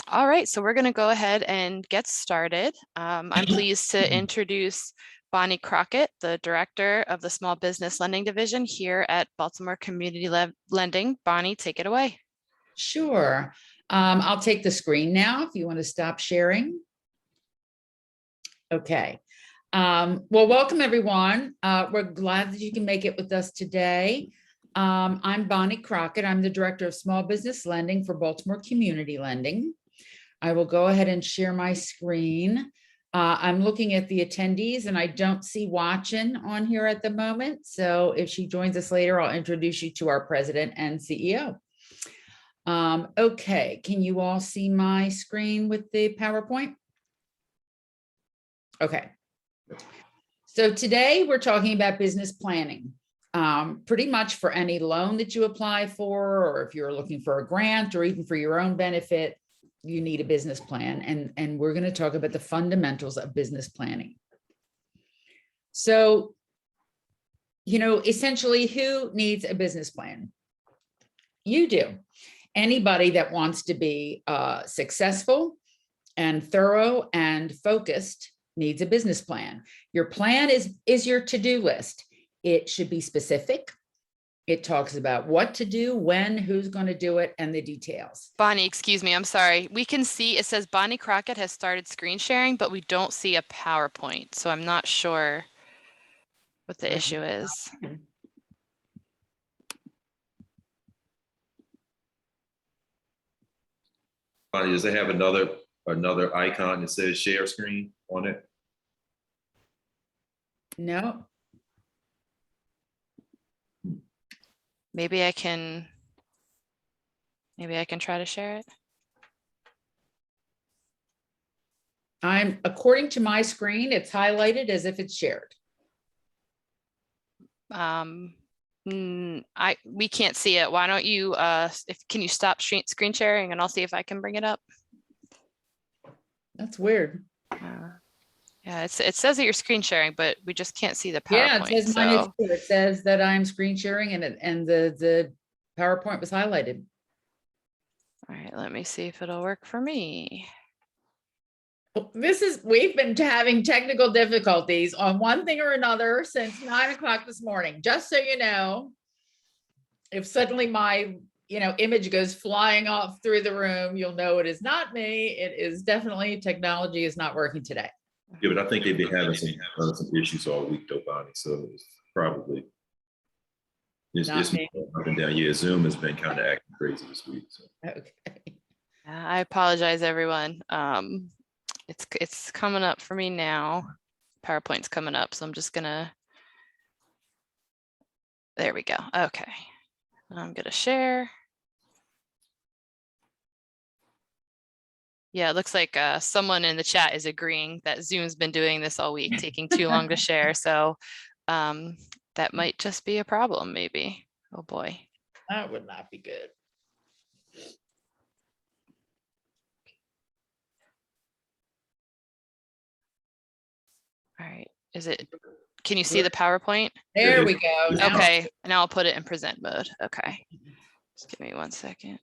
All right, so we're going to go ahead and get started. I'm pleased to introduce Bonnie Crockett, the Director of the Small Business Lending Division here at Baltimore Community Lending. Bonnie, take it away. Sure. I'll take the screen now if you want to stop sharing. Okay. Well, welcome everyone. We're glad that you can make it with us today. I'm Bonnie Crockett. I'm the Director of Small Business Lending for Baltimore Community Lending. I will go ahead and share my screen. I'm looking at the attendees and I don't see Watchin on here at the moment. So if she joins us later, I'll introduce you to our President and CEO. Okay, can you all see my screen with the PowerPoint? Okay. So today we're talking about business planning. Pretty much for any loan that you apply for, or if you're looking for a grant or even for your own benefit, you need a business plan. And we're going to talk about the fundamentals of business planning. So, essentially, who needs a business plan? You do. Anybody that wants to be successful and thorough and focused needs a business plan. Your plan is your to-do list. It should be specific. It talks about what to do, when, who's going to do it, and the details. Bonnie, excuse me, I'm sorry. We can see it says Bonnie Crockett has started screen sharing, but we don't see a PowerPoint. So I'm not sure what the issue is. Bonnie, does it have another icon that says share screen on it? No. Maybe I can try to share it. According to my screen, it's highlighted as if it's shared. We can't see it. Why don't you can you stop screen sharing and I'll see if I can bring it up. That's weird. Yeah, it says that you're screen sharing, but we just can't see the PowerPoint. Yeah, it says mine is too. It says that I'm screen sharing and the PowerPoint was highlighted. All right, let me see if it'll work for me. We've been having technical difficulties on one thing or another since 9 o'clock this morning. Just so you know, if suddenly my image goes flying off through the room, you'll know it is not me. It is definitely technology is not working today. Yeah, but I think they've been having some issues all week, though, Bonnie. So it's probably it's up and down. Yeah, Zoom has been kind of acting crazy this week. So. Okay. I apologize, everyone. It's coming up for me now. PowerPoint's coming up, so I'm just gonna. There we go. Okay, I'm gonna share. Yeah, it looks like someone in the chat is agreeing that Zoom's been doing this all week, taking too long to share. So that might just be a problem, maybe. Oh boy. That would not be good. All right. Can you see the PowerPoint? There we go. Okay. Now I'll put it in present mode. Okay. Just give me 1 second.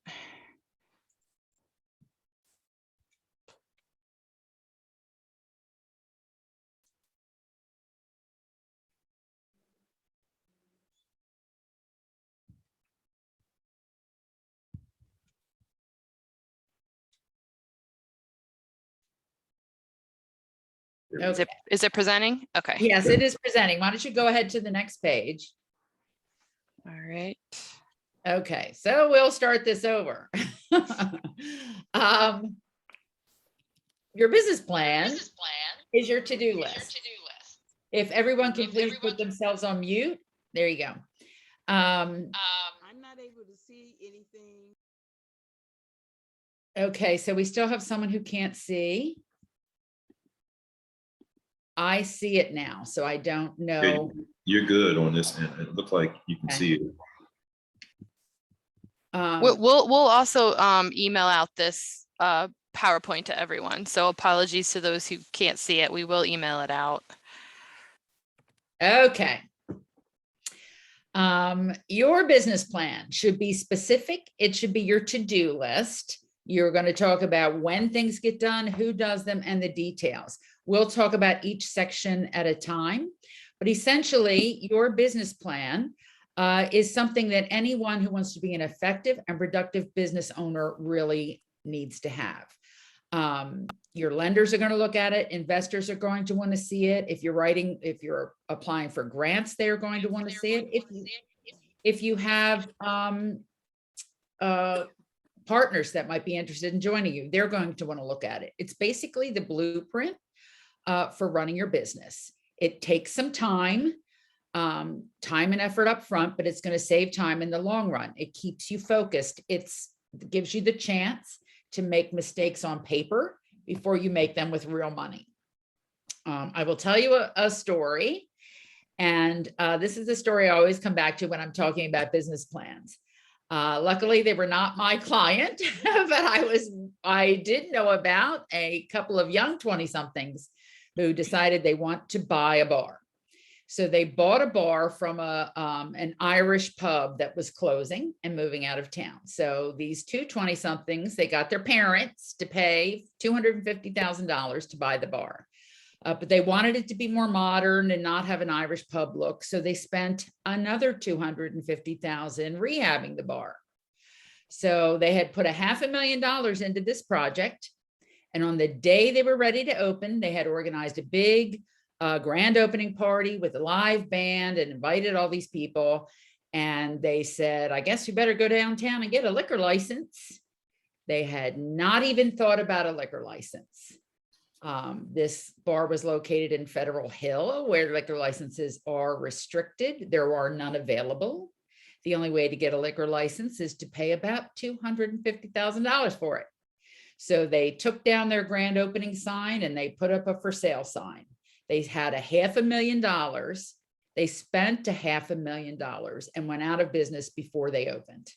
Okay. Is it presenting? Okay. Yes, it is presenting. Why don't you go ahead to the next page? All right. Okay, so we'll start this over. Your business plan is your to-do list. If everyone can please put themselves on mute, there you go. I'm not able to see anything. Okay, so we still have someone who can't see. I see it now, so I don't know. You're good on this, and it looks like you can see it. We'll also email out this PowerPoint to everyone. So apologies to those who can't see it. We will email it out. Okay. Your business plan should be specific. It should be your to-do list. You're going to talk about when things get done, who does them, and the details. We'll talk about each section at a time, but essentially your business plan is something that anyone who wants to be an effective and productive business owner really needs to have. Your lenders are going to look at it. Investors are going to want to see it. If you're applying for grants, they're going to want to see it. If you have partners that might be interested in joining you, they're going to want to look at it. It's basically the blueprint for running your business. It takes some time and effort up front, but it's going to save time in the long run. It keeps you focused. It gives you the chance to make mistakes on paper before you make them with real money. I will tell you a story, and this is the story I always come back to when I'm talking about business plans. Luckily, they were not my client, but I did know about a couple of young 20-somethings who decided they want to buy a bar. So they bought a bar from an Irish pub that was closing and moving out of town. So these two 20-somethings, they got their parents to pay $250,000 to buy the bar. But they wanted it to be more modern and not have an Irish pub look. So they spent another $250,000 rehabbing the bar. So they had put $500,000 into this project. And on the day they were ready to open, they had organized a big grand opening party with a live band and invited all these people. And they said, I guess you better go downtown and get a liquor license. They had not even thought about a liquor license. This bar was located in Federal Hill, where liquor licenses are restricted. There are none available. The only way to get a liquor license is to pay about $250,000 for it. So they took down their grand opening sign and they put up a for sale sign. They had $500,000. They spent $500,000 and went out of business before they opened.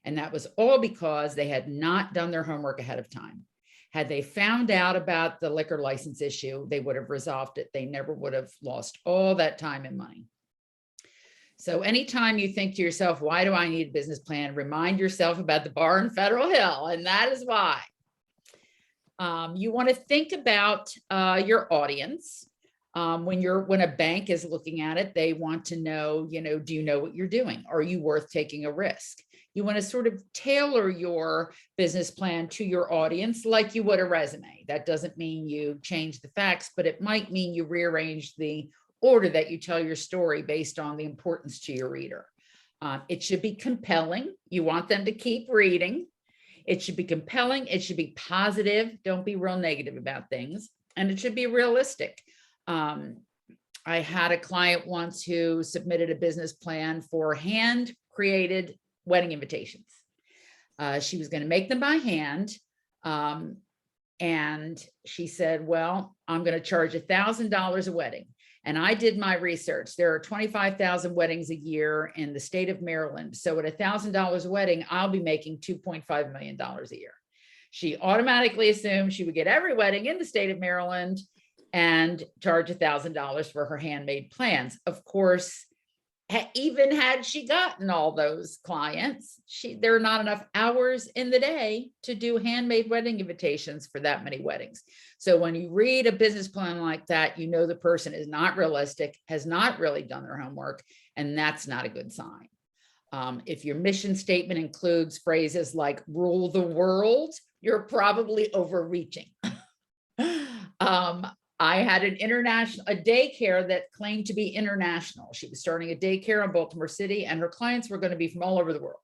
And that was all because they had not done their homework ahead of time. Had they found out about the liquor license issue, they would have resolved it. They never would have lost all that time and money. So anytime you think to yourself, why do I need a business plan? Remind yourself about the bar in Federal Hill. And that is why. You want to think about your audience. When a bank is looking at it, they want to know, do you know what you're doing? Are you worth taking a risk? You want to sort of tailor your business plan to your audience like you would a resume. That doesn't mean you change the facts, but it might mean you rearrange the order that you tell your story based on the importance to your reader. It should be compelling. You want them to keep reading. It should be compelling. It should be positive. Don't be real negative about things. And it should be realistic. I had a client once who submitted a business plan for hand-created wedding invitations. She was going to make them by hand. And she said, well, I'm going to charge $1,000 a wedding. And I did my research. There are 25,000 weddings a year in the state of Maryland. So at $1,000 a wedding, I'll be making $2.5 million a year. She automatically assumed she would get every wedding in the state of Maryland and charge $1,000 for her handmade plans. Of course, even had she gotten all those clients, there are not enough hours in the day to do handmade wedding invitations for that many weddings. So when you read a business plan like that, you know the person is not realistic, has not really done their homework, and that's not a good sign. If your mission statement includes phrases like rule the world, you're probably overreaching. I had a daycare that claimed to be international. She was starting a daycare in Baltimore City, and her clients were going to be from all over the world,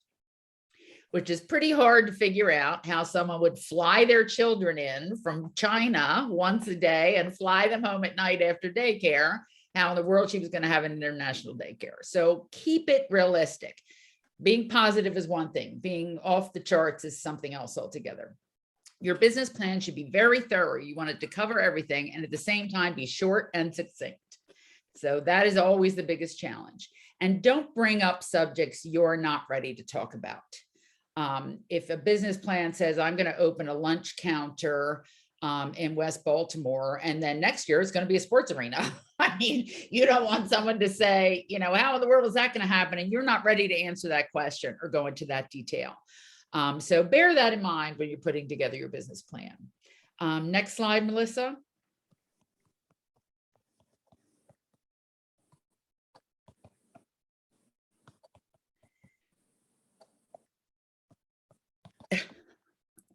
which is pretty hard to figure out how someone would fly their children in from China once a day and fly them home at night after daycare. How in the world she was going to have an international daycare. So keep it realistic. Being positive is one thing. Being off the charts is something else altogether. Your business plan should be very thorough. You want it to cover everything and at the same time be short and succinct. So that is always the biggest challenge. And don't bring up subjects you're not ready to talk about. If a business plan says, I'm going to open a lunch counter in West Baltimore, and then next year it's going to be a sports arena. I mean, you don't want someone to say, how in the world is that going to happen? And you're not ready to answer that question or go into that detail. So bear that in mind when you're putting together your business plan. Next slide, Melissa.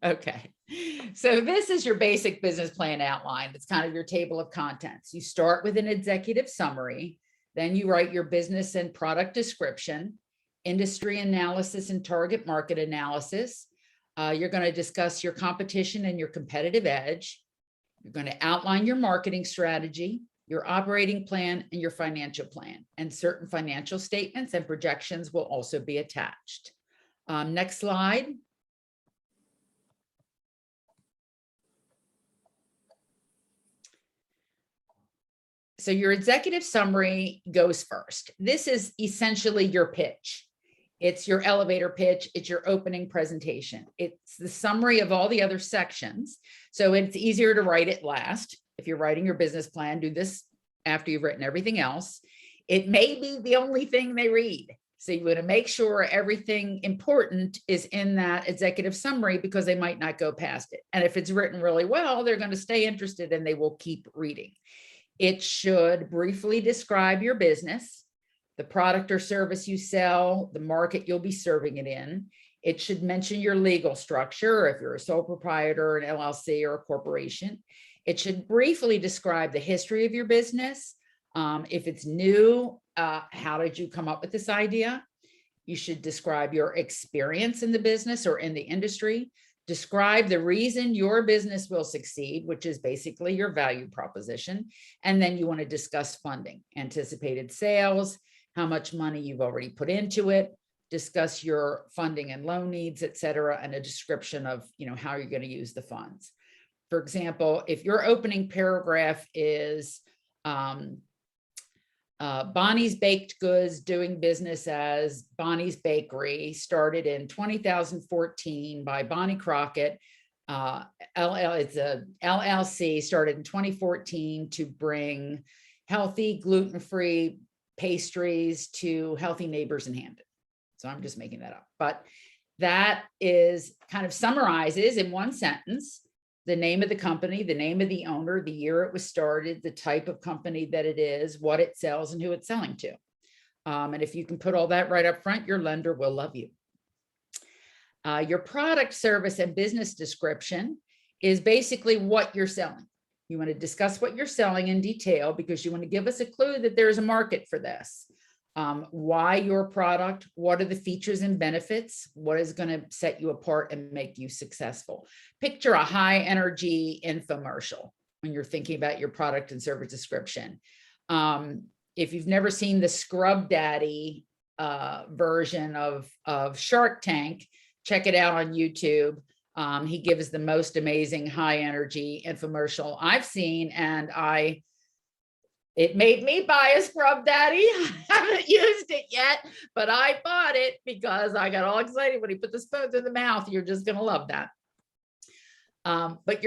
Okay, so this is your basic business plan outline. It's kind of your table of contents. You start with an executive summary, then you write your business and product description, industry analysis and target market analysis. You're going to discuss your competition and your competitive edge. You're going to outline your marketing strategy, your operating plan, and your financial plan. And certain financial statements and projections will also be attached. Next slide. So your executive summary goes first. This is essentially your pitch. It's your elevator pitch. It's your opening presentation. It's the summary of all the other sections. So it's easier to write it last. If you're writing your business plan, do this after you've written everything else. It may be the only thing they read. So you want to make sure everything important is in that executive summary because they might not go past it. And if it's written really well, they're going to stay interested and they will keep reading. It should briefly describe your business, the product or service you sell, the market you'll be serving it in. It should mention your legal structure, if you're a sole proprietor, an LLC, or a corporation. It should briefly describe the history of your business. If it's new, how did you come up with this idea? You should describe your experience in the business or in the industry. Describe the reason your business will succeed, which is basically your value proposition. And then you want to discuss funding, anticipated sales, how much money you've already put into it, discuss your funding and loan needs, et cetera, and a description of, how you're going to use the funds. For example, if your opening paragraph is Bonnie's Baked Goods doing business as Bonnie's Bakery, started in 2014 by Bonnie Crockett. It's a LLC, started in 2014 to bring healthy, gluten-free pastries to healthy neighbors in Hampton. So I'm just making that up. But that is kind of summarizes in one sentence the name of the company, the name of the owner, the year it was started, the type of company that it is, what it sells, and who it's selling to. And if you can put all that right up front, your lender will love you. Your product, service, and business description is basically what you're selling. You want to discuss what you're selling in detail because you want to give us a clue that there's a market for this. Why your product, what are the features and benefits, what is going to set you apart and make you successful. Picture a high energy infomercial when you're thinking about your product and service description. If you've never seen the Scrub Daddy version of Shark Tank, check it out on YouTube. He gives the most amazing high energy infomercial I've seen, and it made me buy a Scrub Daddy. I haven't used it yet, but I bought it because I got all excited when he put the spoon through the mouth. You're just going to love that. But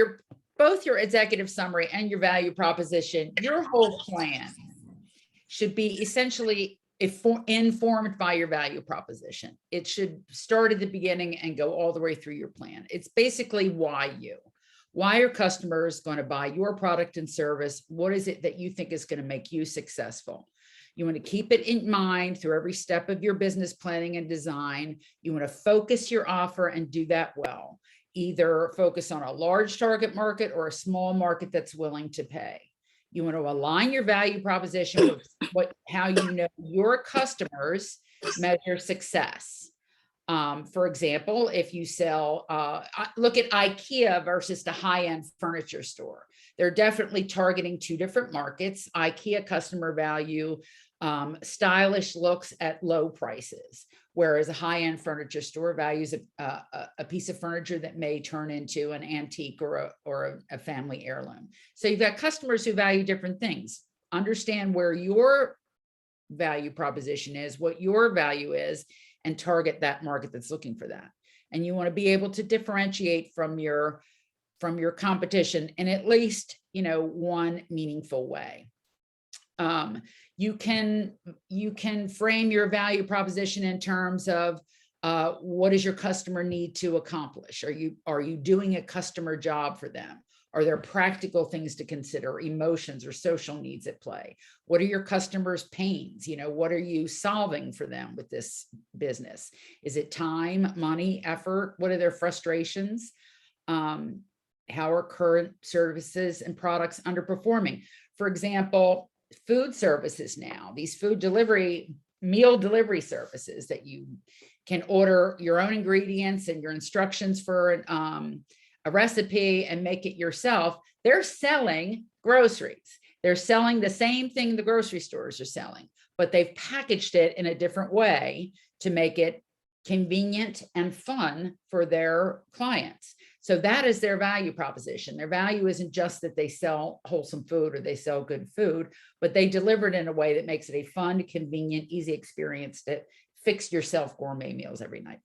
both your executive summary and your value proposition, your whole plan should be essentially informed by your value proposition. It should start at the beginning and go all the way through your plan. It's basically why are customers going to buy your product and service? What is it that you think is going to make you successful? You want to keep it in mind through every step of your business planning and design. You want to focus your offer and do that well. Either focus on a large target market or a small market that's willing to pay. You want to align your value proposition with how you know your customers measure success. For example, if you sell, look at IKEA versus the high-end furniture store. They're definitely targeting two different markets. IKEA customer value stylish looks at low prices, whereas a high-end furniture store values a piece of furniture that may turn into an antique or a family heirloom. So you've got customers who value different things. Understand where your value proposition is, what your value is, and target that market that's looking for that. And you want to be able to differentiate from your competition in at least, one meaningful way. You can frame your value proposition in terms of What does your customer need to accomplish? Are you doing a customer job for them? Are there practical things to consider, emotions or social needs at play? What are your customers' pains? You know, what are you solving for them with this business? Is it time, money, effort? What are their frustrations? How are current services and products underperforming? For example, food services now, these food delivery, meal delivery services that you can order your own ingredients and your instructions for a recipe and make it yourself. They're selling groceries. They're selling the same thing the grocery stores are selling, but they've packaged it in a different way to make it convenient and fun for their clients. So that is their value proposition. Their value isn't just that they sell wholesome food or they sell good food, but they deliver it in a way that makes it a fun, convenient, easy experience to fix yourself gourmet meals every night.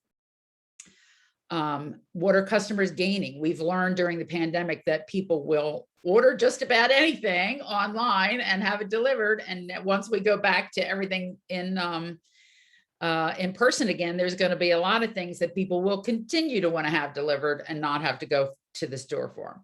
What are customers gaining? We've learned during the pandemic that people will order just about anything online and have it delivered. And once we go back to everything in person again, there's going to be a lot of things that people will continue to want to have delivered and not have to go to the store for.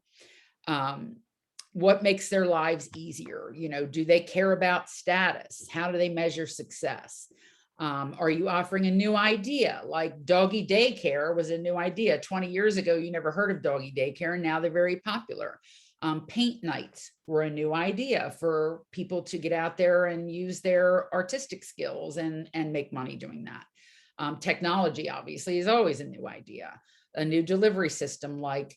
What makes their lives easier? You know, do they care about status? How do they measure success? Are you offering a new idea? Like doggy daycare was a new idea. 20 years ago, you never heard of doggy daycare, and now they're very popular. Paint nights were a new idea for people to get out there and use their artistic skills and make money doing that. Technology obviously is always a new idea. A new delivery system like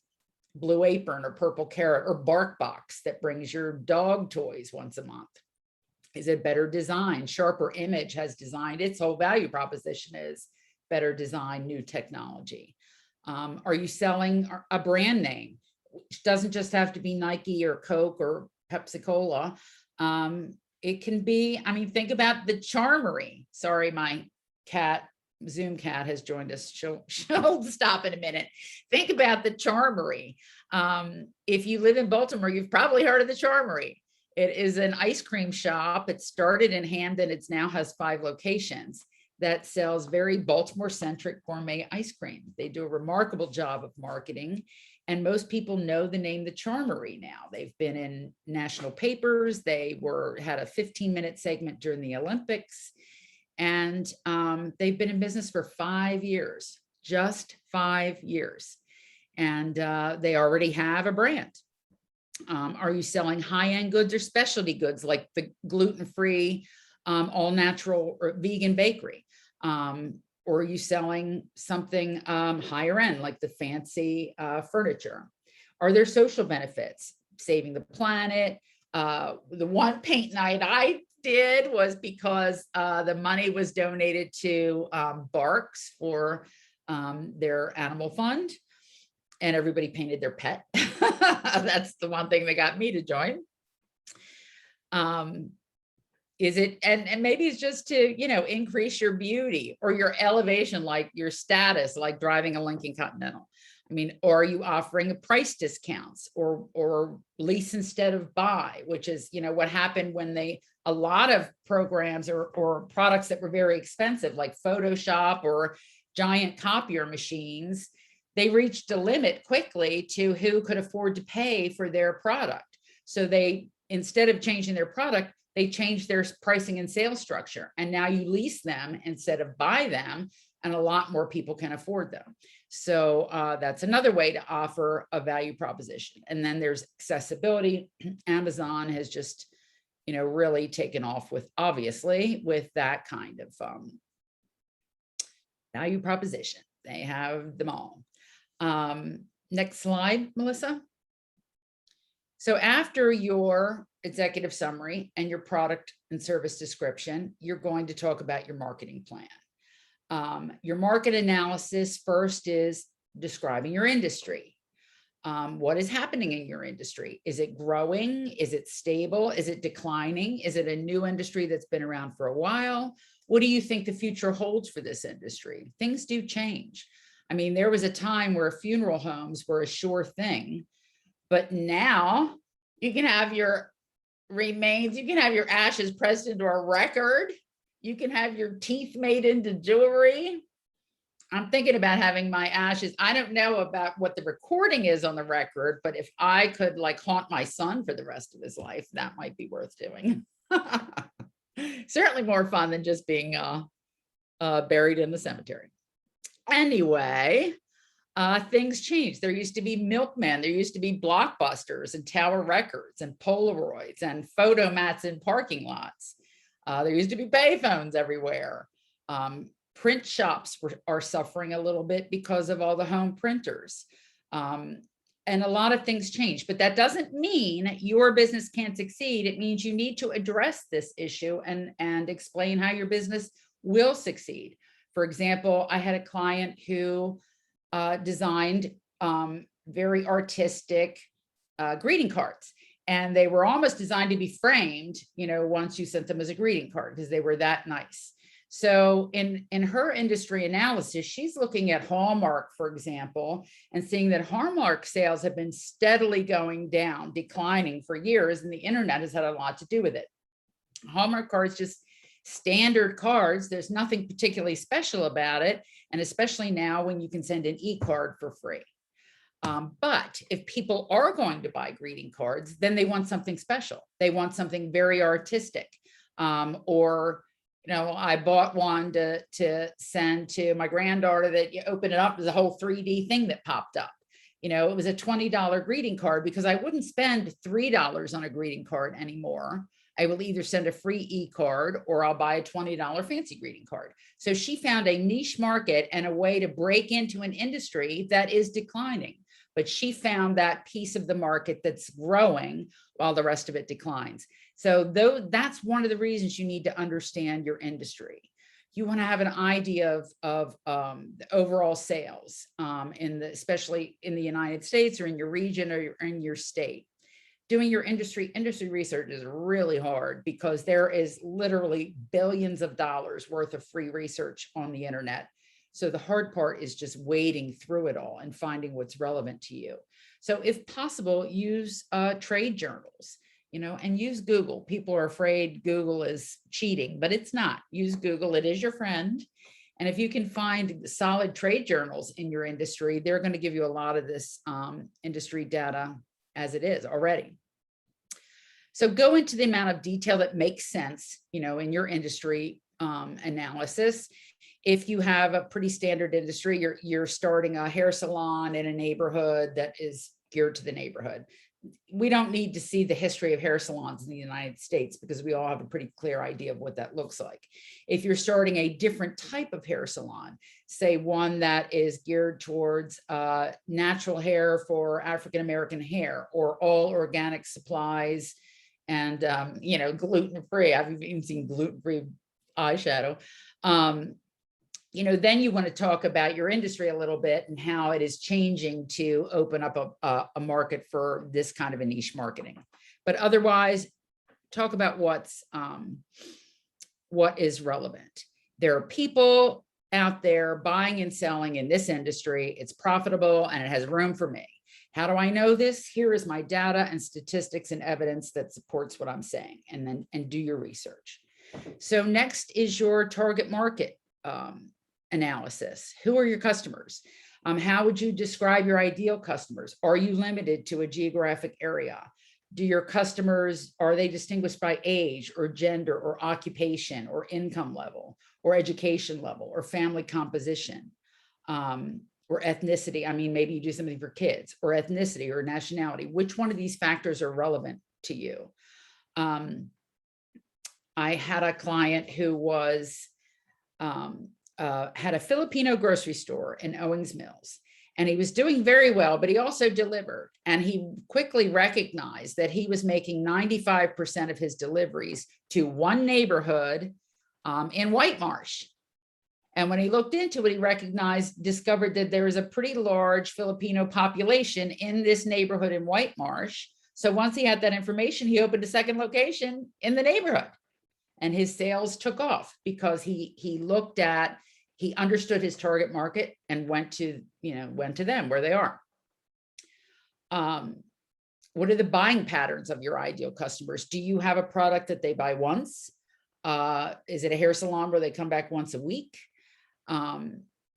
Blue Apron or Purple Carrot or Bark Box that brings your dog toys once a month. Is it better design? Sharper Image has designed its whole value proposition is better design, new technology. Are you selling a brand name? Which doesn't just have to be Nike or Coke or Pepsi Cola. It can be, I mean, think about the Charmery. Sorry, my cat, Zoom cat has joined us. She'll stop in a minute. Think about the Charmery. If you live in Baltimore, you've probably heard of the Charmery. It is an ice cream shop. It started in Hamden. It now has 5 locations that sells very Baltimore-centric gourmet ice cream. They do a remarkable job of marketing, and most people know the name the Charmery now. They've been in national papers. They had a 15-minute segment during the Olympics, and they've been in business for 5 years, just 5 years, and they already have a brand. Are you selling high-end goods or specialty goods like the gluten-free, all-natural or vegan bakery? Or are you selling something higher end like the fancy furniture? Are there social benefits? Saving the planet? The one paint night I did was because the money was donated to Barks for their animal fund, and everybody painted their pet. That's the one thing that got me to join. Is it, and maybe it's just to, you know, increase your beauty or your elevation, like your status, like driving a Lincoln Continental. I mean, or are you offering price discounts or lease instead of buy, which is, you know, what happened when a lot of programs or products that were very expensive, like Photoshop or giant copier machines, they reached a limit quickly to who could afford to pay for their product. So they, instead of changing their product, they changed their pricing and sales structure. And now you lease them instead of buy them, and a lot more people can afford them. So that's another way to offer a value proposition. And then there's accessibility. Amazon has just, you know, really taken off with, obviously, with that kind of value proposition. They have them all. Next slide, Melissa. So after your executive summary and your product and service description, you're going to talk about your marketing plan. Your market analysis first is describing your industry. What is happening in your industry? Is it growing? Is it stable? Is it declining? Is it a new industry that's been around for a while? What do you think the future holds for this industry? Things do change. I mean, there was a time where funeral homes were a sure thing, but now you can have your remains, you can have your ashes pressed into a record, you can have your teeth made into jewelry. I'm thinking about having my ashes. I don't know about what the recording is on the record, but if I could like haunt my son for the rest of his life, that might be worth doing. Certainly more fun than just being buried in the cemetery. Anyway, things changed. There used to be milkmen. There used to be Blockbusters and Tower Records and Polaroids and photo mats in parking lots. There used to be payphones everywhere. Print shops are suffering a little bit because of all the home printers. And a lot of things change, but that doesn't mean your business can't succeed. It means you need to address this issue and explain how your business will succeed. For example, I had a client who designed very artistic greeting cards, and they were almost designed to be framed, you know, once you sent them as a greeting card because they were that nice. So in her industry analysis, she's looking at Hallmark, for example, and seeing that Hallmark sales have been steadily going down, declining for years, and the internet has had a lot to do with it. Hallmark cards, just standard cards. There's nothing particularly special about it. And especially now when you can send an e-card for free. But if people are going to buy greeting cards, then they want something special. They want something very artistic. Or, you know, I bought one to send to my granddaughter that you open it up, there's a whole 3D thing that popped up. You know, it was a $20 greeting card because I wouldn't spend $3 on a greeting card anymore. I will either send a free e-card or I'll buy a $20 fancy greeting card. So she found a niche market and a way to break into an industry that is declining. But she found that piece of the market that's growing while the rest of it declines. So that's one of the reasons you need to understand your industry. You want to have an idea of the overall sales, especially in the United States or in your region or in your state. Doing your industry research is really hard because there is literally billions of dollars worth of free research on the internet. So the hard part is just wading through it all and finding what's relevant to you. So if possible, use trade journals, you know, and use Google. People are afraid Google is cheating, but it's not. Use Google, it is your friend. And if you can find solid trade journals in your industry, they're going to give you a lot of this industry data as it is already. So go into the amount of detail that makes sense, you know, in your industry analysis. If you have a pretty standard industry, you're starting a hair salon in a neighborhood that is geared to the neighborhood. We don't need to see the history of hair salons in the United States because we all have a pretty clear idea of what that looks like. If you're starting a different type of hair salon, say one that is geared towards natural hair for African-American hair or all organic supplies and, you know, gluten-free, I've even seen gluten-free eyeshadow. You know, then you want to talk about your industry a little bit and how it is changing to open up a market for this kind of a niche marketing. But otherwise, talk about what is relevant. There are people out there buying and selling in this industry. It's profitable and it has room for me. How do I know this? Here is my data and statistics and evidence that supports what I'm saying, and do your research. So next is your target market analysis. Who are your customers? How would you describe your ideal customers? Are you limited to a geographic area? Do your customers, are they distinguished by age or gender or occupation or income level or education level or family composition or ethnicity? I mean, maybe you do something for kids, or ethnicity or nationality. Which one of these factors are relevant to you? I had a client who was had a Filipino grocery store in Owings Mills, and he was doing very well, but he also delivered. And he quickly recognized that he was making 95% of his deliveries to one neighborhood in White Marsh. And when he looked into it, he discovered that there was a pretty large Filipino population in this neighborhood in White Marsh. So once he had that information, he opened a second location in the neighborhood. And his sales took off because he understood his target market and went to them where they are. What are the buying patterns of your ideal customers? Do you have a product that they buy once? Is it a hair salon where they come back once a week?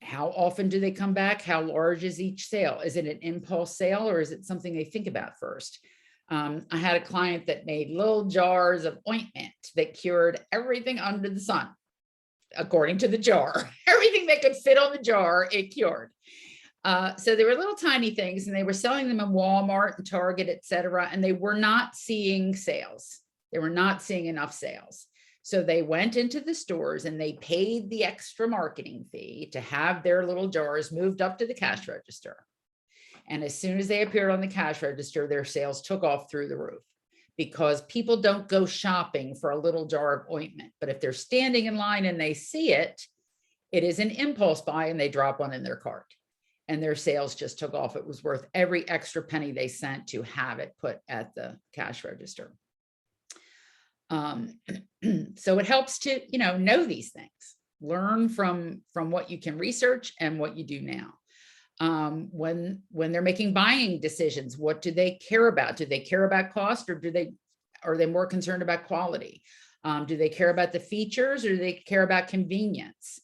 How often do they come back? How large is each sale? Is it an impulse sale or is it something they think about first? I had a client that made little jars of ointment that cured everything under the sun, according to the jar. Everything that could fit on the jar, it cured. So they were little tiny things, and they were selling them in Walmart and Target, et cetera, and they were not seeing sales. They were not seeing enough sales. So they went into the stores and they paid the extra marketing fee to have their little jars moved up to the cash register. And as soon as they appeared on the cash register, their sales took off through the roof, because people don't go shopping for a little jar of ointment. But if they're standing in line and they see it, it is an impulse buy and they drop one in their cart. And their sales just took off. It was worth every extra penny they sent to have it put at the cash register. So it helps to, know these things, learn from what you can research and what you do now. When they're making buying decisions, what do they care about? Do they care about cost, or are they more concerned about quality? Do they care about the features, or do they care about convenience?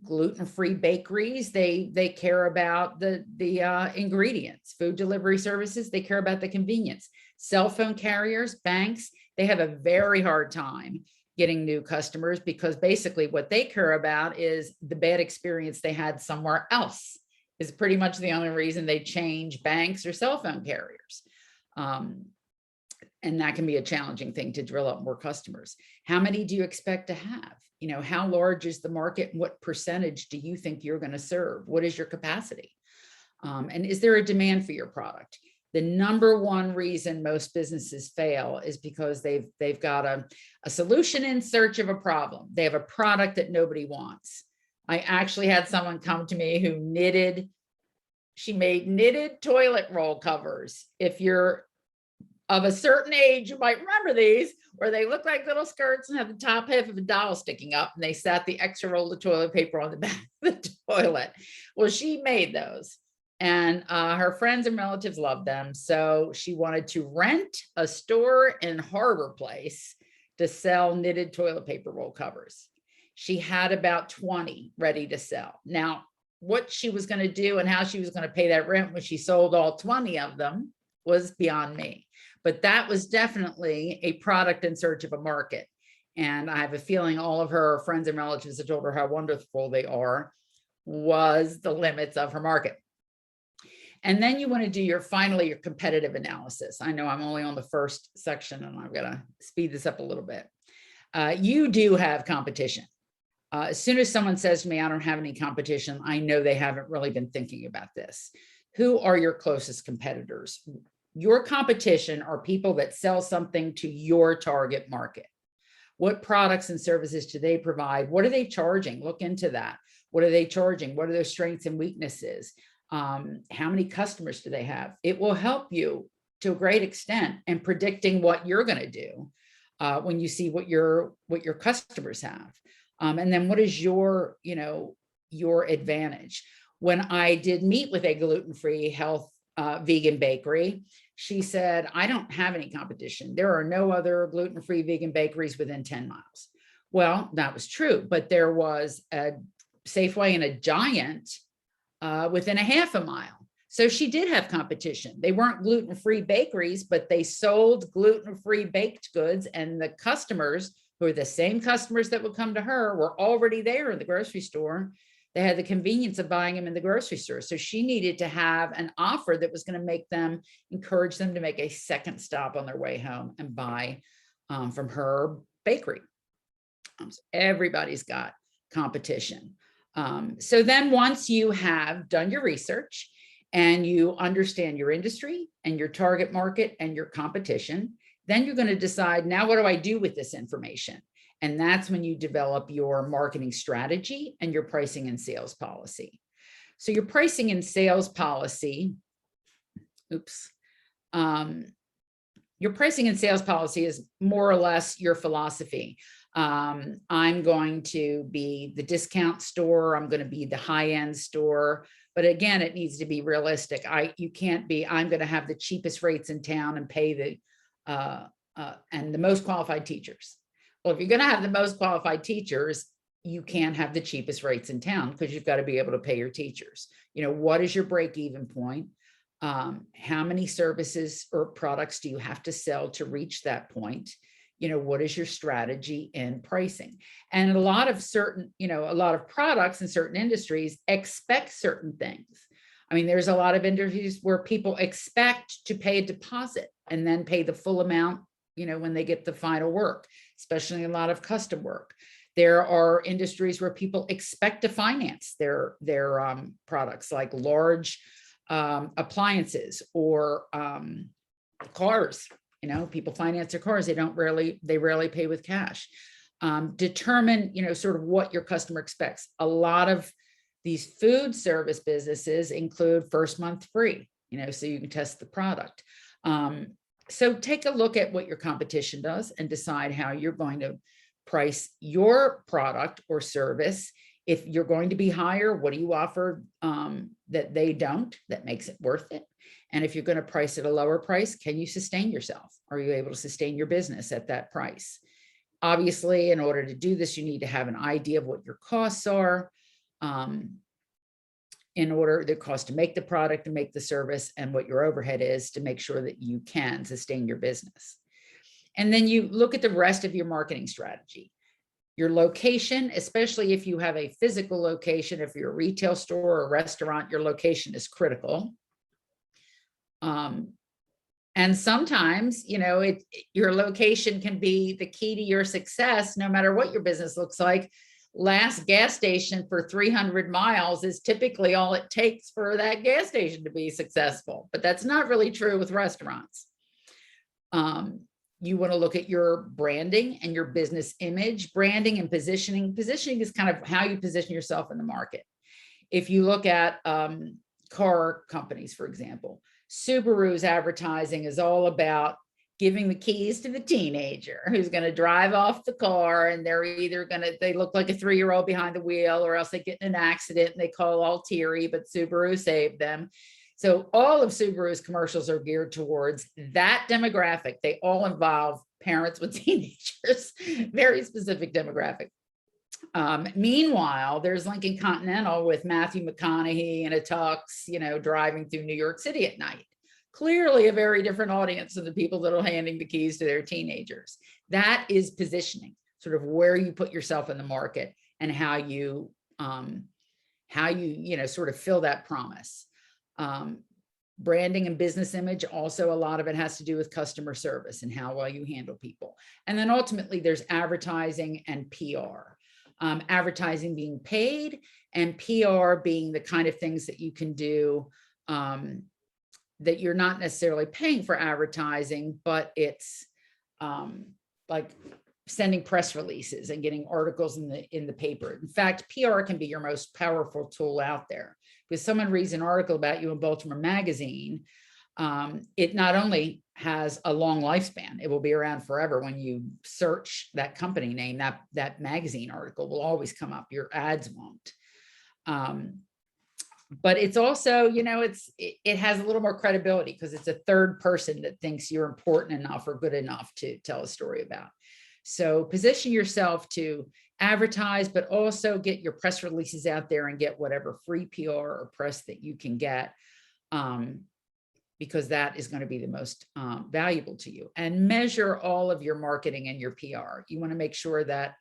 Gluten-free bakeries, they care about the ingredients. Food delivery services, they care about the convenience. Cell phone carriers, banks, they have a very hard time getting new customers, because basically what they care about is the bad experience they had somewhere else is pretty much the only reason they change banks or cell phone carriers. And that can be a challenging thing to drill up more customers. How many do you expect to have? How large is the market? What percentage do you think you're going to serve? What is your capacity? And is there a demand for your product? The number one reason most businesses fail is because they've got a solution in search of a problem. They have a product that nobody wants. I actually had someone come to me who she made knitted toilet roll covers. If you're of a certain age, you might remember these, where they look like little skirts and have the top half of a doll sticking up, and they sat the extra roll of toilet paper on the back of the toilet. Well, she made those, and her friends and relatives loved them. So she wanted to rent a store in Harbor Place to sell knitted toilet paper roll covers. She had about 20 ready to sell. Now, what she was going to do and how she was going to pay that rent when she sold all 20 of them was beyond me. But that was definitely a product in search of a market. And I have a feeling all of her friends and relatives that told her how wonderful they are was the limits of her market. And then you want to do your competitive analysis. I know I'm only on the first section and I'm going to speed this up a little bit. You do have competition. As soon as someone says to me, I don't have any competition, I know they haven't really been thinking about this. Who are your closest competitors? Your competition are people that sell something to your target market. What products and services do they provide? What are they charging? Look into that. What are they charging? What are their strengths and weaknesses? How many customers do they have? It will help you to a great extent in predicting what you're going to do when you see what your customers have. And then what is your advantage? When I did meet with a gluten-free health vegan bakery, she said, I don't have any competition. There are no other gluten-free vegan bakeries within 10 miles. Well, that was true, but there was a Safeway and a Giant within a half a mile. So she did have competition. They weren't gluten-free bakeries, but they sold gluten-free baked goods, and the customers, who are the same customers that would come to her, were already there in the grocery store. They had the convenience of buying them in the grocery store. So she needed to have an offer that was going to encourage them to make a second stop on their way home and buy from her bakery. So everybody's got competition. So then once you have done your research and you understand your industry and your target market and your competition, then you're going to decide, now what do I do with this information? And that's when you develop your marketing strategy and your pricing and sales policy. So your pricing and sales policy, your pricing and sales policy is more or less your philosophy. I'm going to be the discount store. I'm going to be the high-end store. But again, it needs to be realistic. You can't be, I'm going to have the cheapest rates in town and pay and the most qualified teachers. Well, if you're going to have the most qualified teachers, you can't have the cheapest rates in town because you've got to be able to pay your teachers. You know, what is your break even point? How many services or products do you have to sell to reach that point? You know, what is your strategy in pricing? And a lot of products in certain industries expect certain things. I mean, there's a lot of industries where people expect to pay a deposit and then pay the full amount, you know, when they get the final work, especially a lot of custom work. There are industries where people expect to finance their products, like large appliances or cars. You know, people finance their cars. They rarely pay with cash. Determine, you know, sort of what your customer expects. A lot of these food service businesses include first month free, you know, so you can test the product. So take a look at what your competition does and decide how you're going to price your product or service. If you're going to be higher, what do you offer that they don't, that makes it worth it? And if you're going to price at a lower price, can you sustain yourself? Are you able to sustain your business at that price? Obviously, in order to do this, you need to have an idea of what your costs are, the cost to make the product and make the service, and what your overhead is to make sure that you can sustain your business. And then you look at the rest of your marketing strategy. Your location, especially if you have a physical location, if you're a retail store or a restaurant, your location is critical. And sometimes, you know, your location can be the key to your success, no matter what your business looks like. Last gas station for 300 miles is typically all it takes for that gas station to be successful, but that's not really true with restaurants. You want to look at your branding and your business image. Branding and positioning. Positioning is kind of how you position yourself in the market. If you look at car companies, for example, Subaru's advertising is all about giving the keys to the teenager who's going to drive off the car, and they're either they look like a 3-year-old behind the wheel, or else they get in an accident and they call all teary, but Subaru saved them. So all of Subaru's commercials are geared towards that demographic. They all involve parents with teenagers, very specific demographic. Meanwhile, there's Lincoln Continental with Matthew McConaughey in a tux, you know, driving through New York City at night. Clearly a very different audience than the people that are handing the keys to their teenagers. That is positioning, sort of where you put yourself in the market and how you sort of fill that promise. Branding and business image, also a lot of it has to do with customer service and how well you handle people. And then ultimately there's advertising and PR. Advertising being paid and PR being the kind of things that you can do that you're not necessarily paying for advertising, but it's like sending press releases and getting articles in the paper. In fact, PR can be your most powerful tool out there, because someone reads an article about you in Baltimore Magazine. It not only has a long lifespan, it will be around forever. When you search that company name, that magazine article will always come up. Your ads won't. But it's also, you know, it has a little more credibility because it's a third person that thinks you're important enough or good enough to tell a story about. So position yourself to advertise, but also get your press releases out there and get whatever free PR or press that you can get, because that is going to be the most valuable to you. And measure all of your marketing and your PR. You want to make sure that,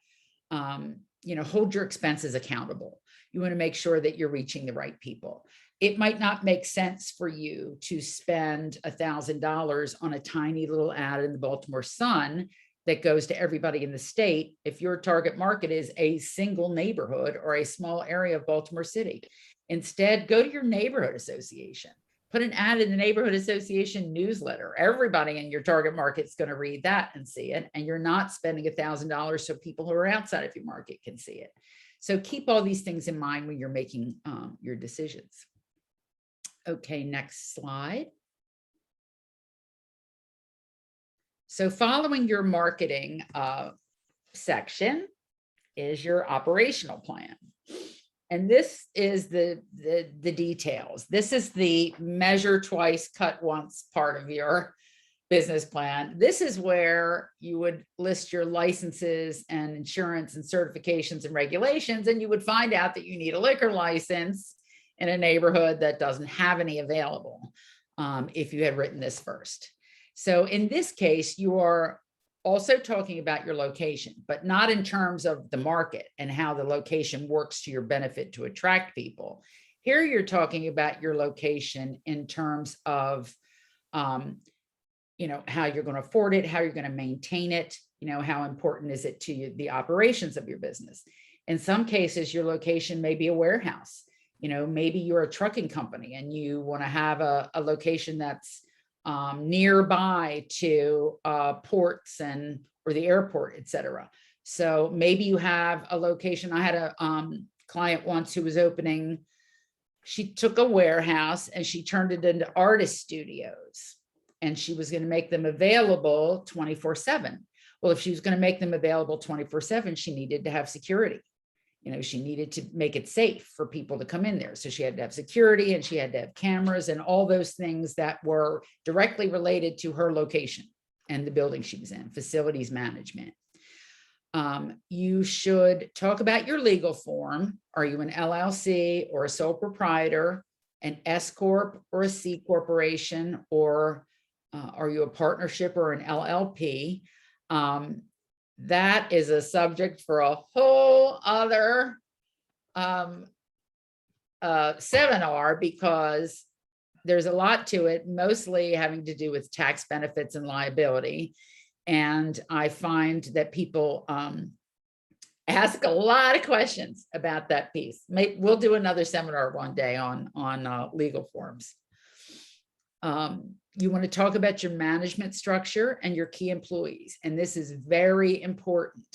hold your expenses accountable. You want to make sure that you're reaching the right people. It might not make sense for you to spend $1,000 on a tiny little ad in the Baltimore Sun that goes to everybody in the state if your target market is a single neighborhood or a small area of Baltimore City. Instead, go to your neighborhood association. Put an ad in the neighborhood association newsletter. Everybody in your target market is going to read that and see it. And you're not spending $1,000 so people who are outside of your market can see it. So keep all these things in mind when you're making your decisions. Okay, next slide. So following your marketing section is your operational plan. And this is the details. This is the measure twice, cut once part of your business plan. This is where you would list your licenses and insurance and certifications and regulations, and you would find out that you need a liquor license in a neighborhood that doesn't have any available, if you had written this first. So in this case, you are also talking about your location, but not in terms of the market and how the location works to your benefit to attract people. Here you're talking about your location in terms of, you know, how you're going to afford it, how you're going to maintain it, you know, how important is it to you, the operations of your business. In some cases, your location may be a warehouse. You know, maybe you're a trucking company and you want to have a location that's nearby to ports and or the airport, et cetera. So maybe you have a location. I had a client once who was opening, she took a warehouse and she turned it into artist studios, and she was going to make them available 24/7. Well, if she was going to make them available 24/7, she needed to have security. You know, she needed to make it safe for people to come in there. So she had to have security and she had to have cameras and all those things that were directly related to her location and the building she was in, facilities management. You should talk about your legal form. Are you an LLC or a sole proprietor, an S Corp or a C corporation, or are you a partnership or an LLP? That is a subject for a whole other seminar, because there's a lot to it, mostly having to do with tax benefits and liability. And I find that people ask a lot of questions about that piece. We'll do another seminar one day on legal forms. You want to talk about your management structure and your key employees. And this is very important,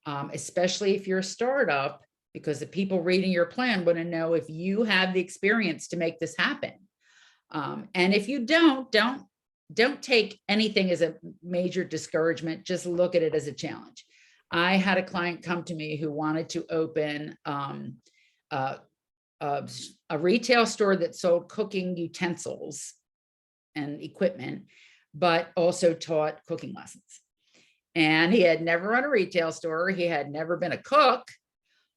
especially if you're a startup, because the people reading your plan want to know if you have the experience to make this happen. And if you don't take anything as a major discouragement, just look at it as a challenge. I had a client come to me who wanted to open a retail store that sold cooking utensils and equipment, but also taught cooking lessons. And he had never run a retail store. He had never been a cook.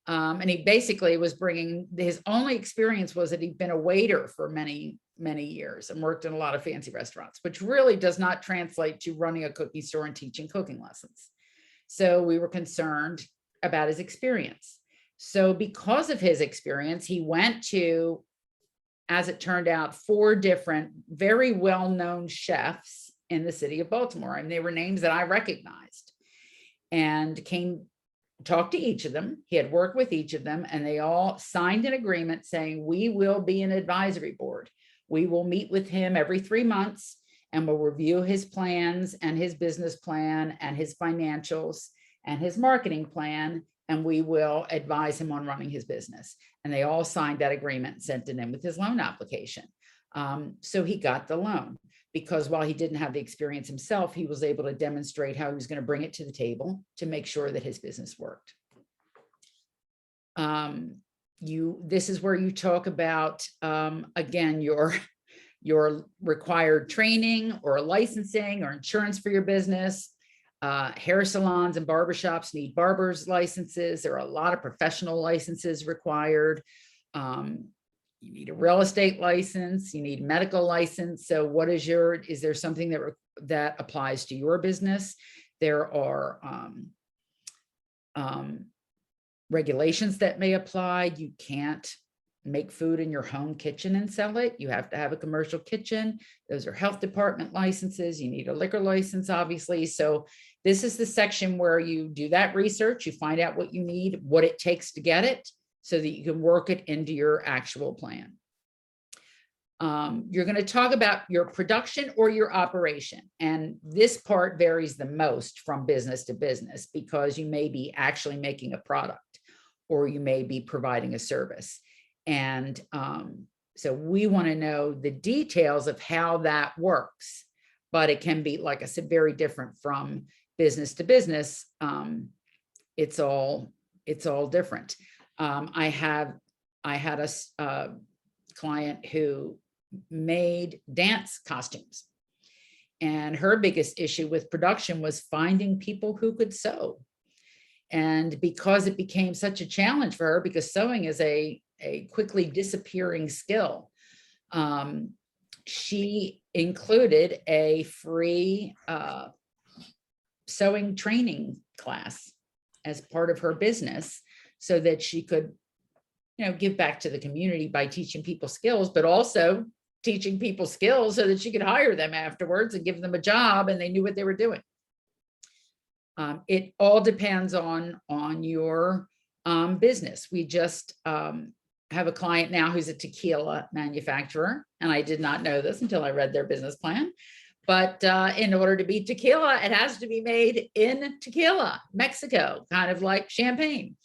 And he basically was bringing, his only experience was that he'd been a waiter for many, many years and worked in a lot of fancy restaurants, which really does not translate to running a cookie store and teaching cooking lessons. So we were concerned about his experience. So because of his experience, he went to, as it turned out, 4 different very well-known chefs in the city of Baltimore. And they were names that I recognized, and talked to each of them. He had worked with each of them, and they all signed an agreement saying, we will be an advisory board. We will meet with him every 3 months and we'll review his plans and his business plan and his financials and his marketing plan, and we will advise him on running his business. And they all signed that agreement and sent it in with his loan application. So he got the loan, because while he didn't have the experience himself, he was able to demonstrate how he was going to bring it to the table to make sure that his business worked. This is where you talk about, again, your required training or licensing or insurance for your business. Hair salons and barbershops need barber's licenses. There are a lot of professional licenses required. You need a real estate license, you need medical license. So what is is there something that applies to your business? There are regulations that may apply. You can't make food in your home kitchen and sell it. You have to have a commercial kitchen. Those are health department licenses. You need a liquor license, obviously. So this is the section where you do that research, you find out what you need, what it takes to get it, so that you can work it into your actual plan. You're going to talk about your production or your operation. And this part varies the most from business to business, because you may be actually making a product or you may be providing a service. And so we want to know the details of how that works, but it can be, like I said, very different from business to business. It's all different. I had a client who made dance costumes, And her biggest issue with production was finding people who could sew. And because it became such a challenge for her, because sewing is a quickly disappearing skill, she included a free sewing training class as part of her business so that she could, give back to the community by teaching people skills, but also teaching people skills so that she could hire them afterwards and give them a job and they knew what they were doing. It all depends on your business. We just have a client now who's a tequila manufacturer, and I did not know this until I read their business plan. But in order to be tequila, it has to be made in Tequila, Mexico, kind of like champagne.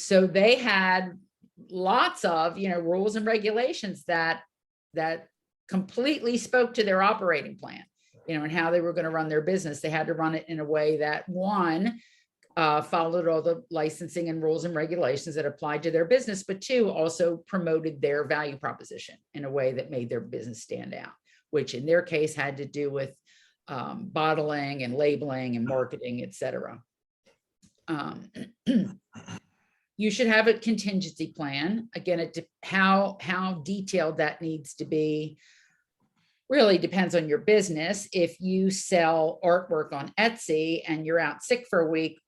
So they had lots of, rules and regulations that completely spoke to their operating plan, and how they were going to run their business. They had to run it in a way that, one, followed all the licensing and rules and regulations that applied to their business, but two, also promoted their value proposition in a way that made their business stand out, which in their case had to do with bottling and labeling and marketing, et cetera. You should have a contingency plan. Again, how detailed that needs to be really depends on your business. If you sell artwork on Etsy and you're out sick for a week,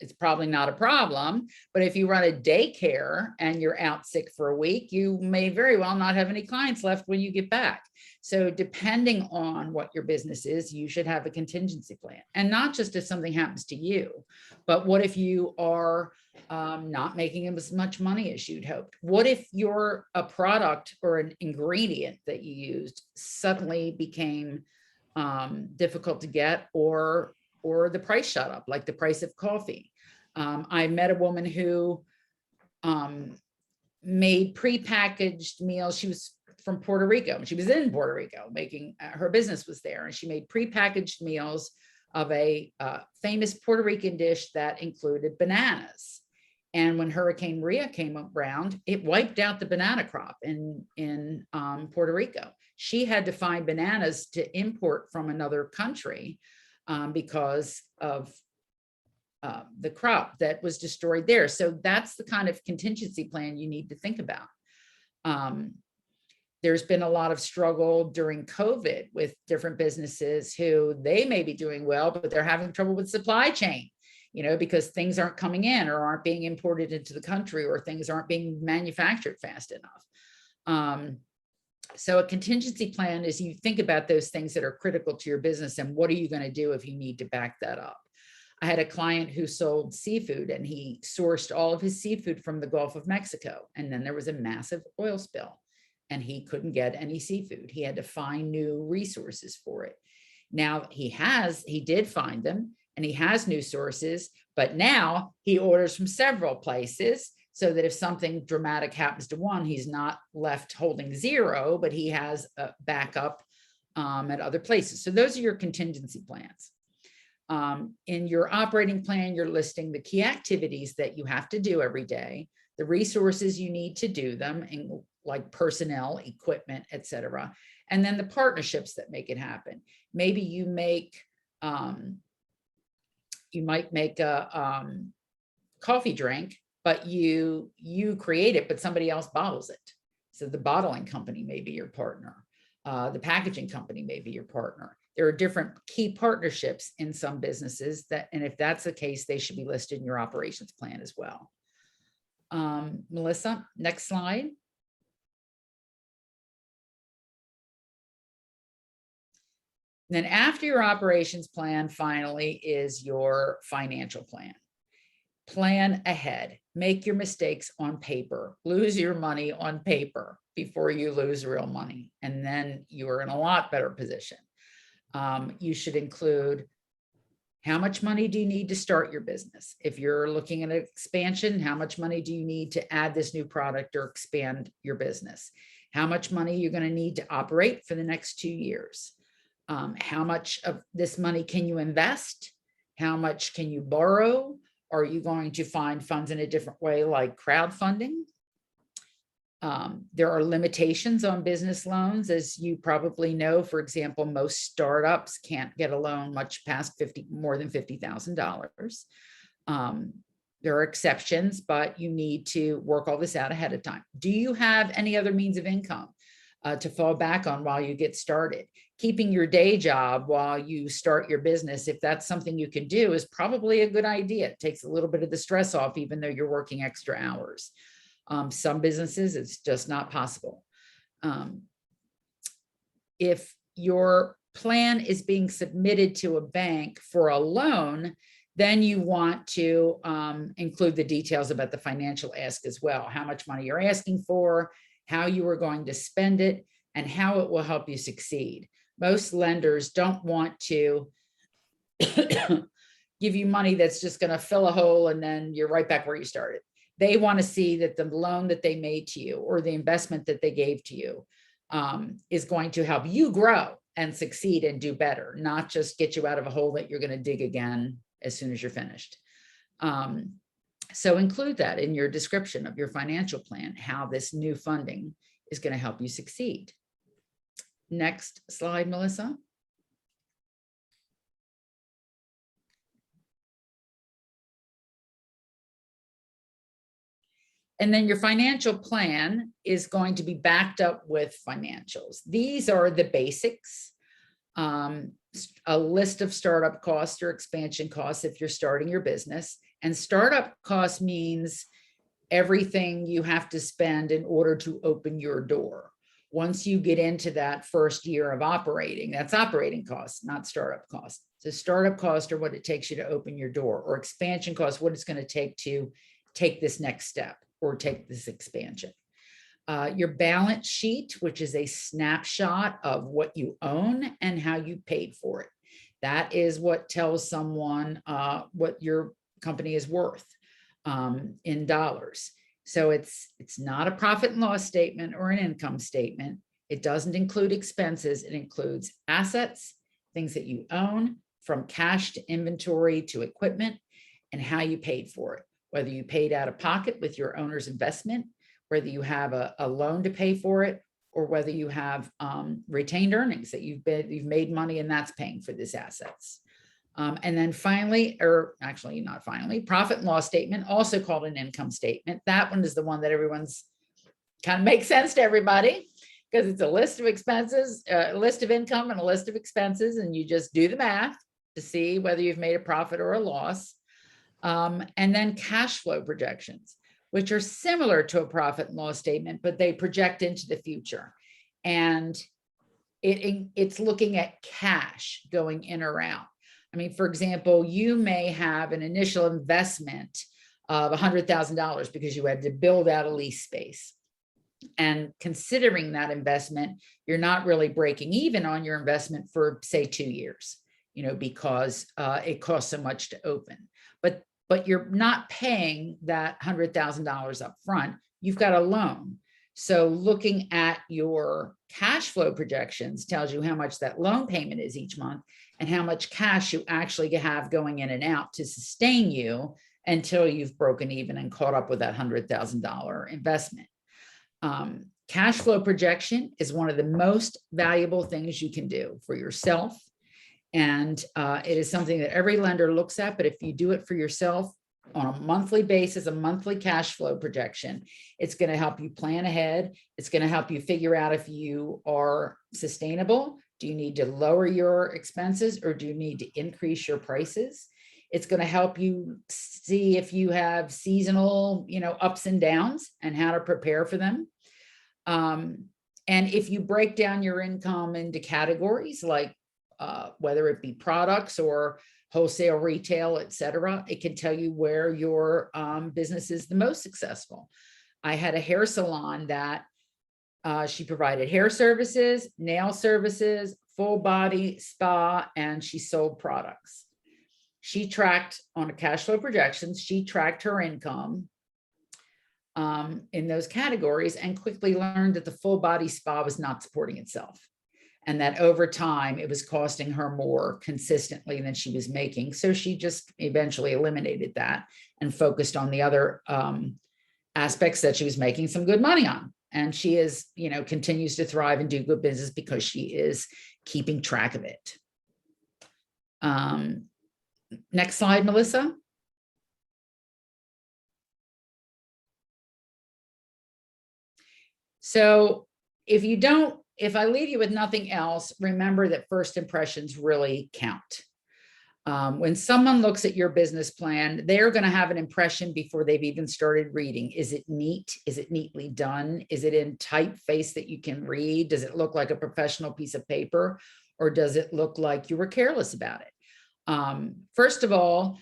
it's probably not a problem. But if you run a daycare and you're out sick for a week, you may very well not have any clients left when you get back. So depending on what your business is, you should have a contingency plan. And not just if something happens to you, but what if you are not making as much money as you'd hoped? What if a product or an ingredient that you used suddenly became difficult to get, or the price shot up, like the price of coffee? I met a woman who made prepackaged meals. She was from Puerto Rico. She was in Puerto Rico making, her business was there, and she made prepackaged meals of a famous Puerto Rican dish that included bananas. And when Hurricane Maria came around, it wiped out the banana crop in Puerto Rico. She had to find bananas to import from another country because of the crop that was destroyed there. So that's the kind of contingency plan you need to think about. There's been a lot of struggle during COVID with different businesses who they may be doing well, but they're having trouble with supply chain, because things aren't coming in or aren't being imported into the country, or things aren't being manufactured fast enough. So a contingency plan is you think about those things that are critical to your business and what are you going to do if you need to back that up. I had a client who sold seafood, and he sourced all of his seafood from the Gulf of Mexico. And then there was a massive oil spill and he couldn't get any seafood. He had to find new resources for it. Now he did find them and he has new sources, but now he orders from several places so that if something dramatic happens to one, he's not left holding zero, but he has a backup at other places. So those are your contingency plans. In your operating plan, you're listing the key activities that you have to do every day, the resources you need to do them, like personnel, equipment, et cetera, and then the partnerships that make it happen. Maybe you might make a coffee drink, but you create it, but somebody else bottles it. So the bottling company may be your partner. The packaging company may be your partner. There are different key partnerships in some businesses and if that's the case, they should be listed in your operations plan as well. Melissa, next slide. Then after your operations plan, finally, is your financial plan. Plan ahead. Make your mistakes on paper. Lose your money on paper before you lose real money. And then you are in a lot better position. You should include how much money do you need to start your business? If you're looking at an expansion, how much money do you need to add this new product or expand your business? How much money you're going to need to operate for the next 2 years? How much of this money can you invest? How much can you borrow? Are you going to find funds in a different way, like crowdfunding? There are limitations on business loans, as you probably know. For example, most startups can't get a loan much past more than $50,000. There are exceptions, but you need to work all this out ahead of time. Do you have any other means of income to fall back on while you get started? Keeping your day job while you start your business, if that's something you can do, is probably a good idea. It takes a little bit of the stress off, even though you're working extra hours. Some businesses, it's just not possible. If your plan is being submitted to a bank for a loan, then you want to include the details about the financial ask as well. How much money you're asking for, how you are going to spend it, and how it will help you succeed. Most lenders don't want to give you money that's just going to fill a hole and then you're right back where you started. They want to see that the loan that they made to you or the investment that they gave to you is going to help you grow and succeed and do better, not just get you out of a hole that you're going to dig again as soon as you're finished. So include that in your description of your financial plan, how this new funding is going to help you succeed. Next slide, Melissa. And then your financial plan is going to be backed up with financials. These are the basics. A list of startup costs or expansion costs if you're starting your business. And startup costs means everything you have to spend in order to open your door. Once you get into that first year of operating, that's operating costs, not startup costs. So startup costs are what it takes you to open your door, or expansion costs, what it's going to take to take this next step or take this expansion. Your balance sheet, which is a snapshot of what you own and how you paid for it. That is what tells someone what your company is worth in dollars. So it's not a profit and loss statement or an income statement. It doesn't include expenses. It includes assets, things that you own, from cash to inventory to equipment, and how you paid for it, whether you paid out of pocket with your owner's investment, whether you have a loan to pay for it, or whether you have retained earnings that you've made money and that's paying for these assets. And then finally, or actually not finally, profit and loss statement, also called an income statement. That one is the one that everyone's kind of makes sense to everybody, because it's a list of expenses, a list of income and a list of expenses, and you just do the math to see whether you've made a profit or a loss. And then cash flow projections, which are similar to a profit and loss statement, but they project into the future. And it's looking at cash going in or out. I mean, for example, you may have an initial investment of $100,000 because you had to build out a lease space. And considering that investment, you're not really breaking even on your investment for, say, 2 years, because it costs so much to open. But you're not paying that $100,000 up front. You've got a loan. So looking at your cash flow projections tells you how much that loan payment is each month and how much cash you actually have going in and out to sustain you until you've broken even and caught up with that $100,000 investment. Cash flow projection is one of the most valuable things you can do for yourself. And it is something that every lender looks at, but if you do it for yourself on a monthly basis, a monthly cash flow projection, it's going to help you plan ahead. It's going to help you figure out if you are sustainable. Do you need to lower your expenses or do you need to increase your prices? It's going to help you see if you have seasonal, ups and downs and how to prepare for them. And if you break down your income into categories, like whether it be products or wholesale, retail, et cetera, it can tell you where your business is the most successful. I had a hair salon that she provided hair services, nail services, full body spa, and she sold products. She tracked on a cash flow projections, she tracked her income in those categories and quickly learned that the full body spa was not supporting itself. And that over time, it was costing her more consistently than she was making. So she just eventually eliminated that and focused on the other aspects that she was making some good money on. And she is, continues to thrive and do good business because she is keeping track of it. Next slide, Melissa. So if I leave you with nothing else, remember that first impressions really count. When someone looks at your business plan, they're going to have an impression before they've even started reading. Is it neat? Is it neatly done? Is it in typeface that you can read? Does it look like a professional piece of paper? Or does it look like you were careless about it? First of all,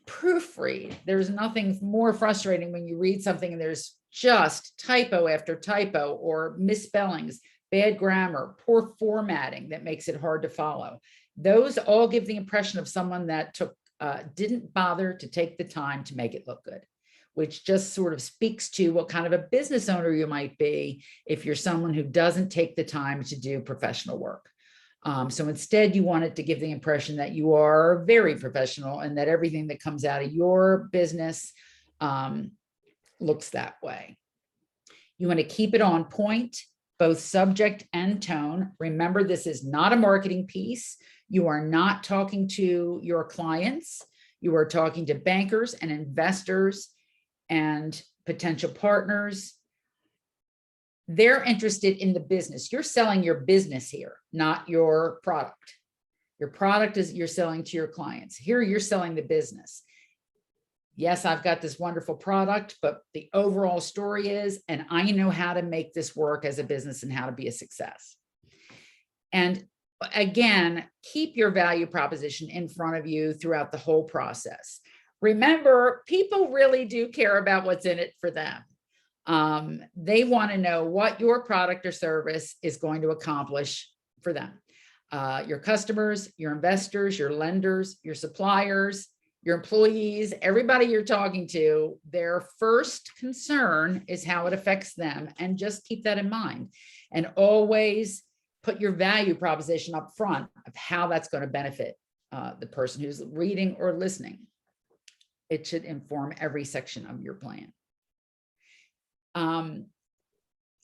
proofread. There's nothing more frustrating when you read something and there's just typo after typo or misspellings, bad grammar, poor formatting that makes it hard to follow. Those all give the impression of someone that didn't bother to take the time to make it look good, which just sort of speaks to what kind of a business owner you might be if you're someone who doesn't take the time to do professional work. So instead, you want it to give the impression that you are very professional and that everything that comes out of your business looks that way. You want to keep it on point, both subject and tone. Remember, this is not a marketing piece. You are not talking to your clients. You are talking to bankers and investors and potential partners. They're interested in the business. You're selling your business here, not your product. Your product is you're selling to your clients. Here, you're selling the business. Yes, I've got this wonderful product, but the overall story is, and I know how to make this work as a business and how to be a success. And again, keep your value proposition in front of you throughout the whole process. Remember, people really do care about what's in it for them. They want to know what your product or service is going to accomplish for them. Your customers, your investors, your lenders, your suppliers, your employees, everybody you're talking to, their first concern is how it affects them. And just keep that in mind. And always put your value proposition up front of how that's going to benefit the person who's reading or listening. It should inform every section of your plan.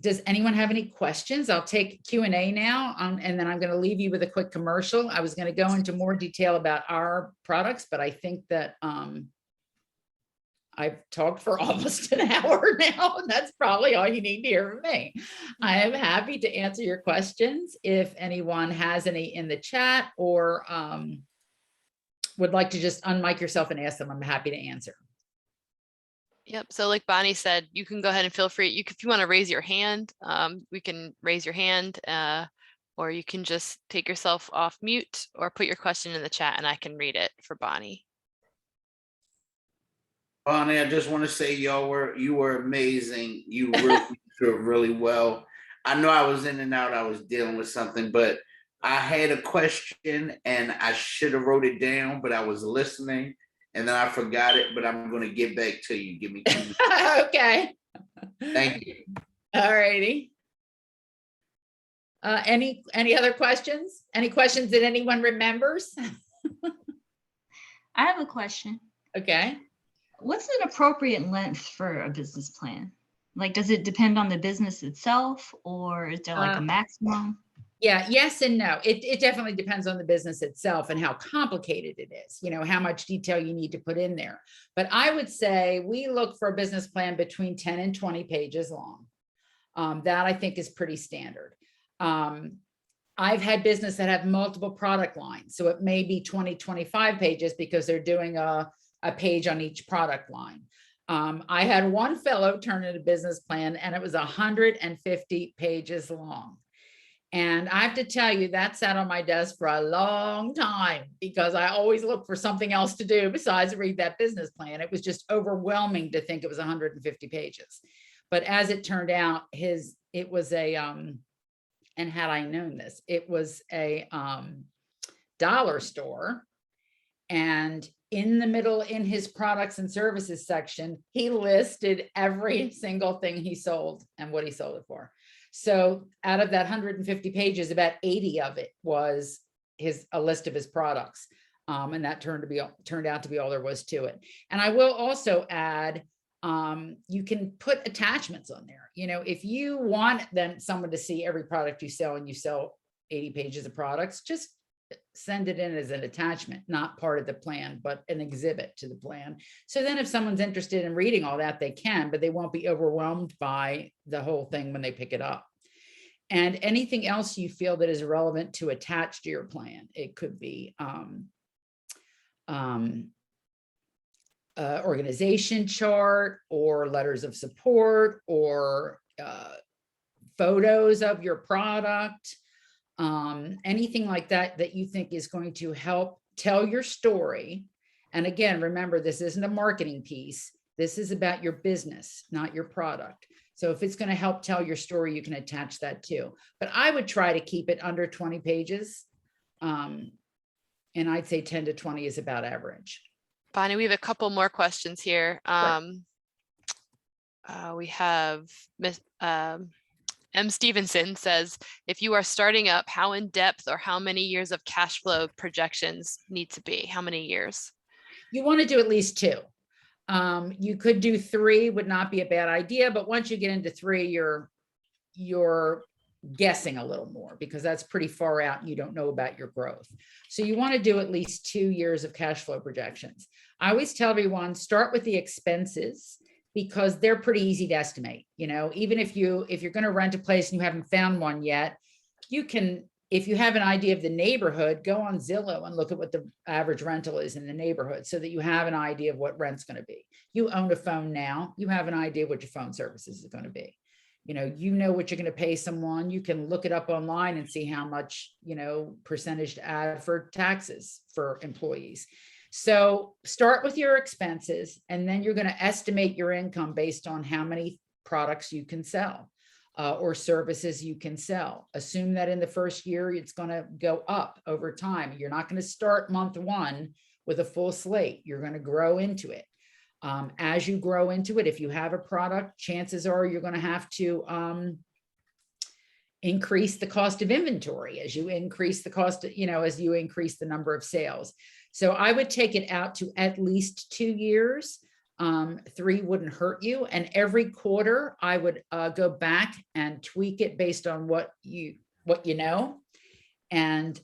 Does anyone have any questions? I'll take Q&A now, and then I'm going to leave you with a quick commercial. I was going to go into more detail about our products, but I think that I've talked for almost an hour now, and that's probably all you need to hear from me. I am happy to answer your questions. If anyone has any in the chat or would like to just unmic yourself and ask them, I'm happy to answer. Yep. So like Bonnie said, you can go ahead and feel free. If you want to raise your hand, we can raise your hand, or you can just take yourself off mute or put your question in the chat and I can read it for Bonnie. Bonnie, I just want to say you were amazing. You really did really well. I know I was in and out. I was dealing with something, but I had a question and I should have wrote it down, but I was listening. And then I forgot it, but I'm going to get back to you. Give me 2 minutes. Okay. Thank you. All righty. Any other questions? Any questions that anyone remembers? I have a question. Okay. What's an appropriate length for a business plan? Like, does it depend on the business itself, or is there like a maximum? Yeah, yes and no. It definitely depends on the business itself and how complicated it is, how much detail you need to put in there. But I would say we look for a business plan between 10 and 20 pages long. That I think is pretty standard. I've had business that have multiple product lines. So it may be 20, 25 pages because they're doing a page on each product line. I had one fellow turn in a business plan and it was 150 pages long. And I have to tell you, that sat on my desk for a long time because I always look for something else to do besides read that business plan. It was just overwhelming to think it was 150 pages. But as it turned out, it was a, and had I known this, it was a dollar store. And in the middle, in his products and services section, he listed every single thing he sold and what he sold it for. So out of that 150 pages, about 80 of it was a list of his products. And that turned out to be all there was to it. And I will also add, you can put attachments on there. You know, if you want someone to see every product you sell and you sell 80 pages of products, just send it in as an attachment, not part of the plan, but an exhibit to the plan. So then if someone's interested in reading all that, they can, but they won't be overwhelmed by the whole thing when they pick it up. And anything else you feel that is relevant to attach to your plan. It could be organization chart or letters of support or photos of your product, anything like that that you think is going to help tell your story. And again, remember, this isn't a marketing piece. This is about your business, not your product. So if it's going to help tell your story, you can attach that too. But I would try to keep it under 20 pages. And I'd say 10 to 20 is about average. Bonnie, we have a couple more questions here. We have Miss M. Stevenson says, if you are starting up, how in depth or how many years of cash flow projections need to be? How many years? You want to do at least 2. You could do 3, would not be a bad idea, but once you get into 3, you're guessing a little more because that's pretty far out and you don't know about your growth. So you want to do at least 2 years of cash flow projections. I always tell everyone, start with the expenses because they're pretty easy to estimate. You know, even if you're going to rent a place and you haven't found one yet, you can, if you have an idea of the neighborhood, go on Zillow and look at what the average rental is in the neighborhood so that you have an idea of what rent's going to be. You own a phone now, you have an idea what your phone services is going to be. You know what you're going to pay someone. You can look it up online and see how much, percentage to add for taxes for employees. So start with your expenses, and then you're going to estimate your income based on how many products you can sell or services you can sell. Assume that in the first year, it's going to go up over time. You're not going to start month 1 with a full slate. You're going to grow into it. As you grow into it, if you have a product, chances are you're going to have to increase the cost of inventory as you increase the cost, as you increase the number of sales. So I would take it out to at least 2 years. 3 wouldn't hurt you. And every quarter I would go back and tweak it based on what you know, and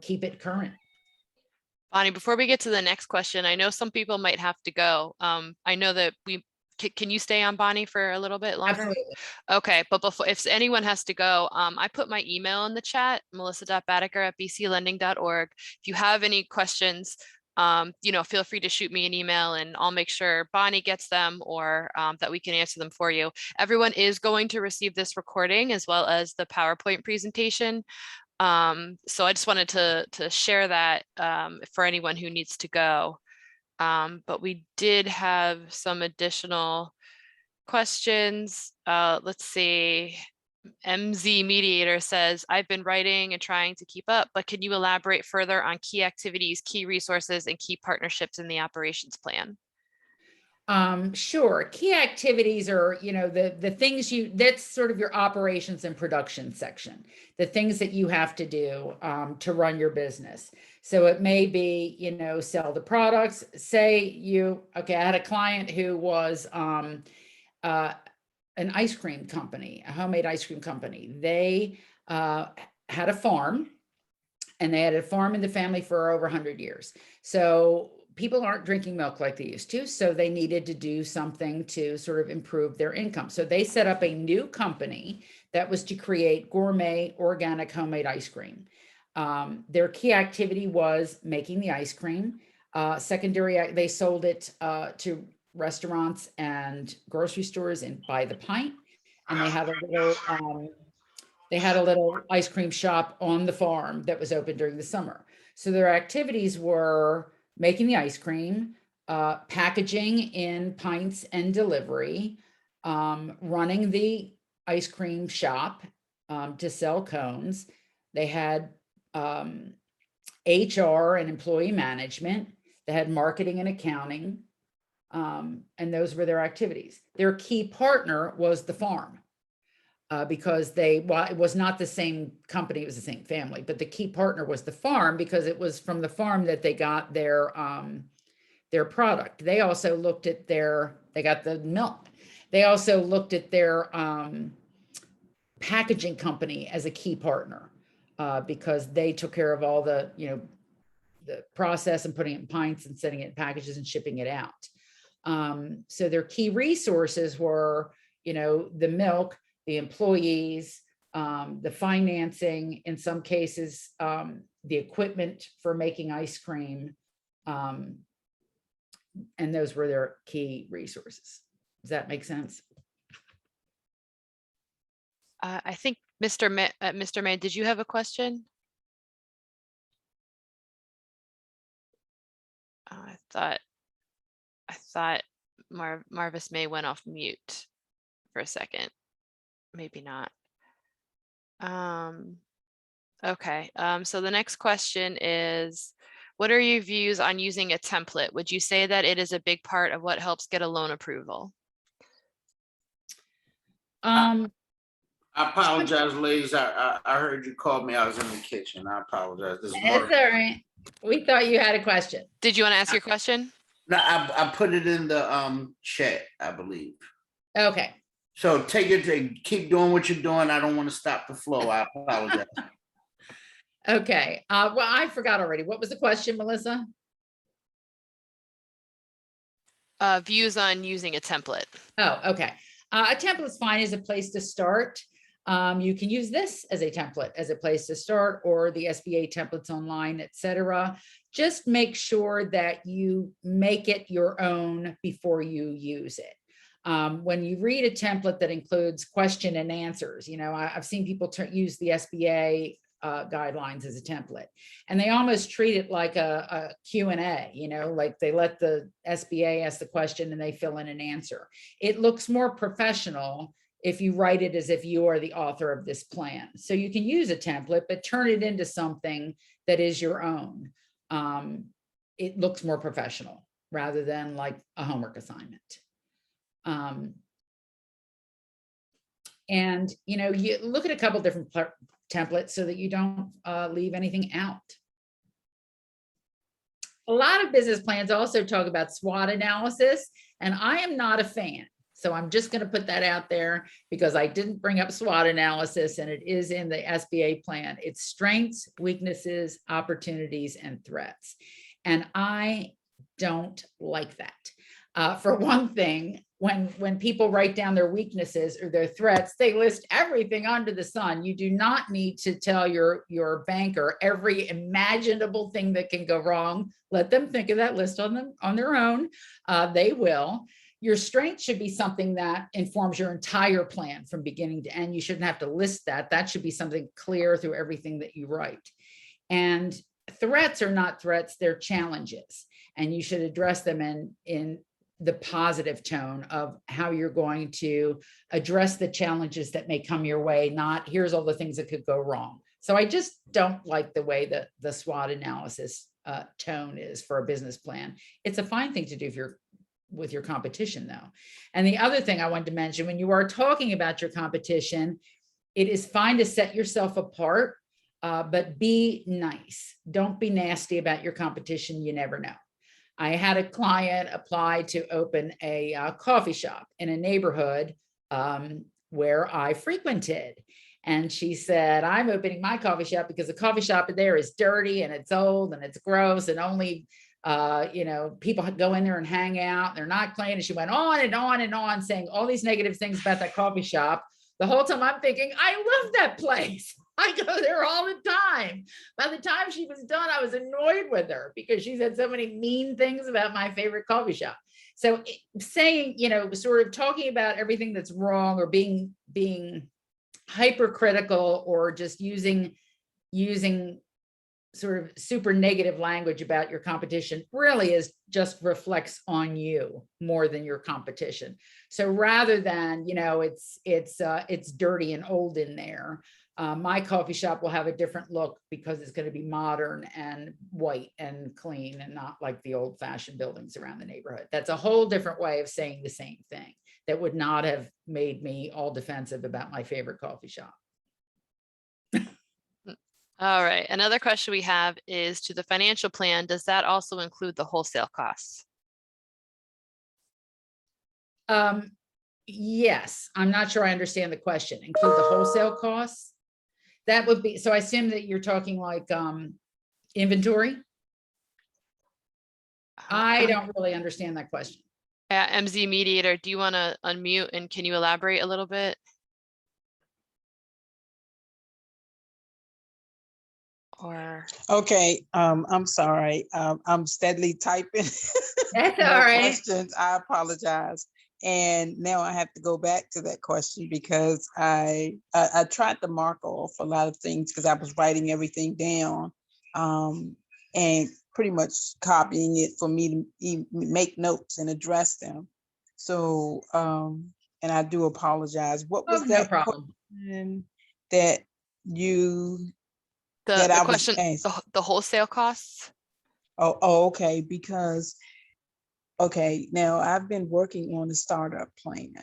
keep it current. Bonnie, before we get to the next question, I know some people might have to go. I know that can you stay on, Bonnie, for a little bit longer? Absolutely. Okay, but before, if anyone has to go, I put my email in the chat, melissa.badaker@bclending.org. If you have any questions, feel free to shoot me an email and I'll make sure Bonnie gets them or that we can answer them for you. Everyone is going to receive this recording as well as the PowerPoint presentation. So I just wanted to share that for anyone who needs to go. But we did have some additional questions. Let's see. MZ Mediator says, I've been writing and trying to keep up, but can you elaborate further on key activities, key resources, and key partnerships in the operations plan? Sure. Key activities are, the things that's sort of your operations and production section, the things that you have to do to run your business. So it may be, sell the products. Say I had a client who was an ice cream company, a homemade ice cream company. They had a farm, and they had a farm in the family for over 100 years. So people aren't drinking milk like they used to. So they needed to do something to sort of improve their income. So they set up a new company that was to create gourmet, organic, homemade ice cream. Their key activity was making the ice cream. Secondary, they sold it to restaurants and grocery stores and by the pint. And they had a little ice cream shop on the farm that was open during the summer. So their activities were making the ice cream, packaging in pints and delivery, running the ice cream shop to sell cones. They had HR and employee management. They had marketing and accounting. And those were their activities. Their key partner was the farm because it was not the same company, it was the same family, but the key partner was the farm because it was from the farm that they got their their product. They also looked at they got the milk. They also looked at their packaging company as a key partner because they took care of all the, the process and putting it in pints and setting it in packages and shipping it out. So their key resources were, the milk, the employees, the financing, in some cases, the equipment for making ice cream. And those were their key resources. Does that make sense? I think Mr. May, did you have a question? I thought Marvis May went off mute for a second. Maybe not. Okay. So the next question is, what are your views on using a template? Would you say that it is a big part of what helps get a loan approval? I apologize, ladies. I heard you called me. I was in the kitchen. I apologize. This is It's all right. We thought you had a question. Did you want to ask your question? No, I put it in the chat, I believe. Okay. So keep doing what you're doing. I don't want to stop the flow. I apologize. Okay. Well, I forgot already. What was the question, Melissa? Views on using a template. Oh, okay. A template is fine as a place to start. You can use this as a template, as a place to start, or the SBA templates online, etc. Just make sure that you make it your own before you use it. When you read a template that includes question and answers, I've seen people use the SBA guidelines as a template, and they almost treat it like a Q&A, like they let the SBA ask the question and they fill in an answer. It looks more professional if you write it as if you are the author of this plan. So you can use a template, but turn it into something that is your own. It looks more professional rather than like a homework assignment. And, you look at a couple different templates so that you don't leave anything out. A lot of business plans also talk about SWOT analysis, and I am not a fan. So I'm just going to put that out there because I didn't bring up SWOT analysis, and it is in the SBA plan. It's strengths, weaknesses, opportunities, and threats. And I don't like that. For one thing, when people write down their weaknesses or their threats, they list everything under the sun. You do not need to tell your banker every imaginable thing that can go wrong. Let them think of that list on their own. They will. Your strength should be something that informs your entire plan from beginning to end. You shouldn't have to list that. That should be something clear through everything that you write. And threats are not threats, they're challenges. And you should address them in the positive tone of how you're going to address the challenges that may come your way, not here's all the things that could go wrong. So I just don't like the way that the SWOT analysis tone is for a business plan. It's a fine thing to do if you're with your competition though. And the other thing I wanted to mention, when you are talking about your competition, it is fine to set yourself apart, but be nice. Don't be nasty about your competition. You never know. I had a client apply to open a coffee shop in a neighborhood where I frequented. And she said, I'm opening my coffee shop because the coffee shop there is dirty and it's old and it's gross and only people go in there and hang out. They're not clean. And she went on and on and on saying all these negative things about that coffee shop. The whole time I'm thinking, I love that place. I go there all the time. By the time she was done, I was annoyed with her because she said so many mean things about my favorite coffee shop. So saying, sort of talking about everything that's wrong or being hypercritical or just using sort of super negative language about your competition really just reflects on you more than your competition. So rather than, it's dirty and old in there, my coffee shop will have a different look because it's going to be modern and white and clean and not like the old fashioned buildings around the neighborhood. That's a whole different way of saying the same thing that would not have made me all defensive about my favorite coffee shop. All right. Another question we have is, to the financial plan, does that also include the wholesale costs? Yes, I'm not sure I understand the question. Include the wholesale costs? That would be, so I assume that you're talking like inventory? I don't really understand that question. MZ Mediator, do you want to unmute and can you elaborate a little bit? Or Okay, I'm sorry. I'm steadily typing. That's more all right. questions. I apologize. And now I have to go back to that question because I tried to mark off a lot of things because I was writing everything down, and pretty much copying it for me to make notes and address them. So, and I do apologize. What was Oh, no that problem. question that you the, that the I was question, asked? the wholesale costs? Oh, okay, because okay, now I've been working on the startup plan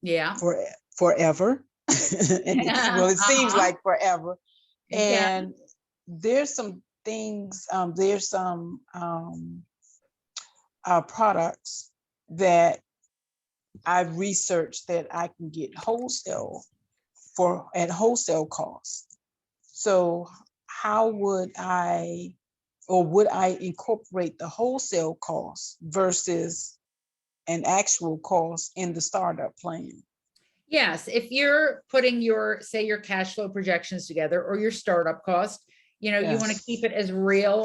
Yeah. for forever. Well, it seems like forever. Okay. And there's some things, there's some products that I've researched that I can get wholesale for at wholesale cost. So how would I, or would I incorporate the wholesale cost versus an actual cost in the startup plan? Yes, if you're putting your, say, your cash flow projections together or your startup cost, you want to Yes. keep it as real,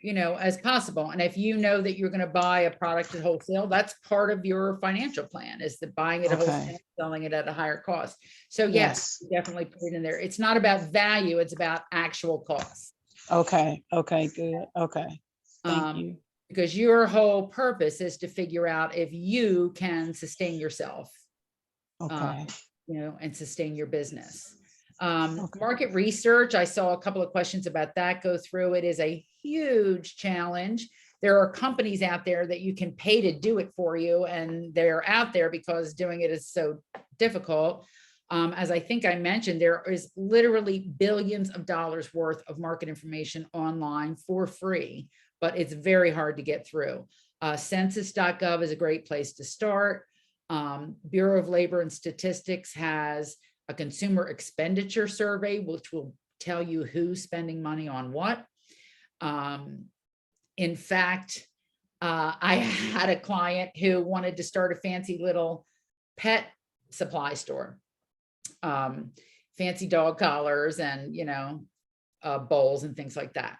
as possible. And if you know that you're going to buy a product at wholesale, that's part of your financial plan, is the buying it at Okay. wholesale, selling it at a higher cost. So Yes. yes, definitely put it in there. It's not about value, it's about actual costs. Okay, good. Okay. Thank you. Because your whole purpose is to figure out if you can sustain yourself. Okay. And sustain your business. Okay. Market research, I saw a couple of questions about that go through. It is a huge challenge. There are companies out there that you can pay to do it for you, and they're out there because doing it is so difficult. As I think I mentioned, there is literally billions of dollars worth of market information online for free, but it's very hard to get through. Census.gov is a great place to start. Bureau of Labor and Statistics has a consumer expenditure survey, which will tell you who's spending money on what. In fact, I had a client who wanted to start a fancy little pet supply store, fancy dog collars and, bowls and things like that.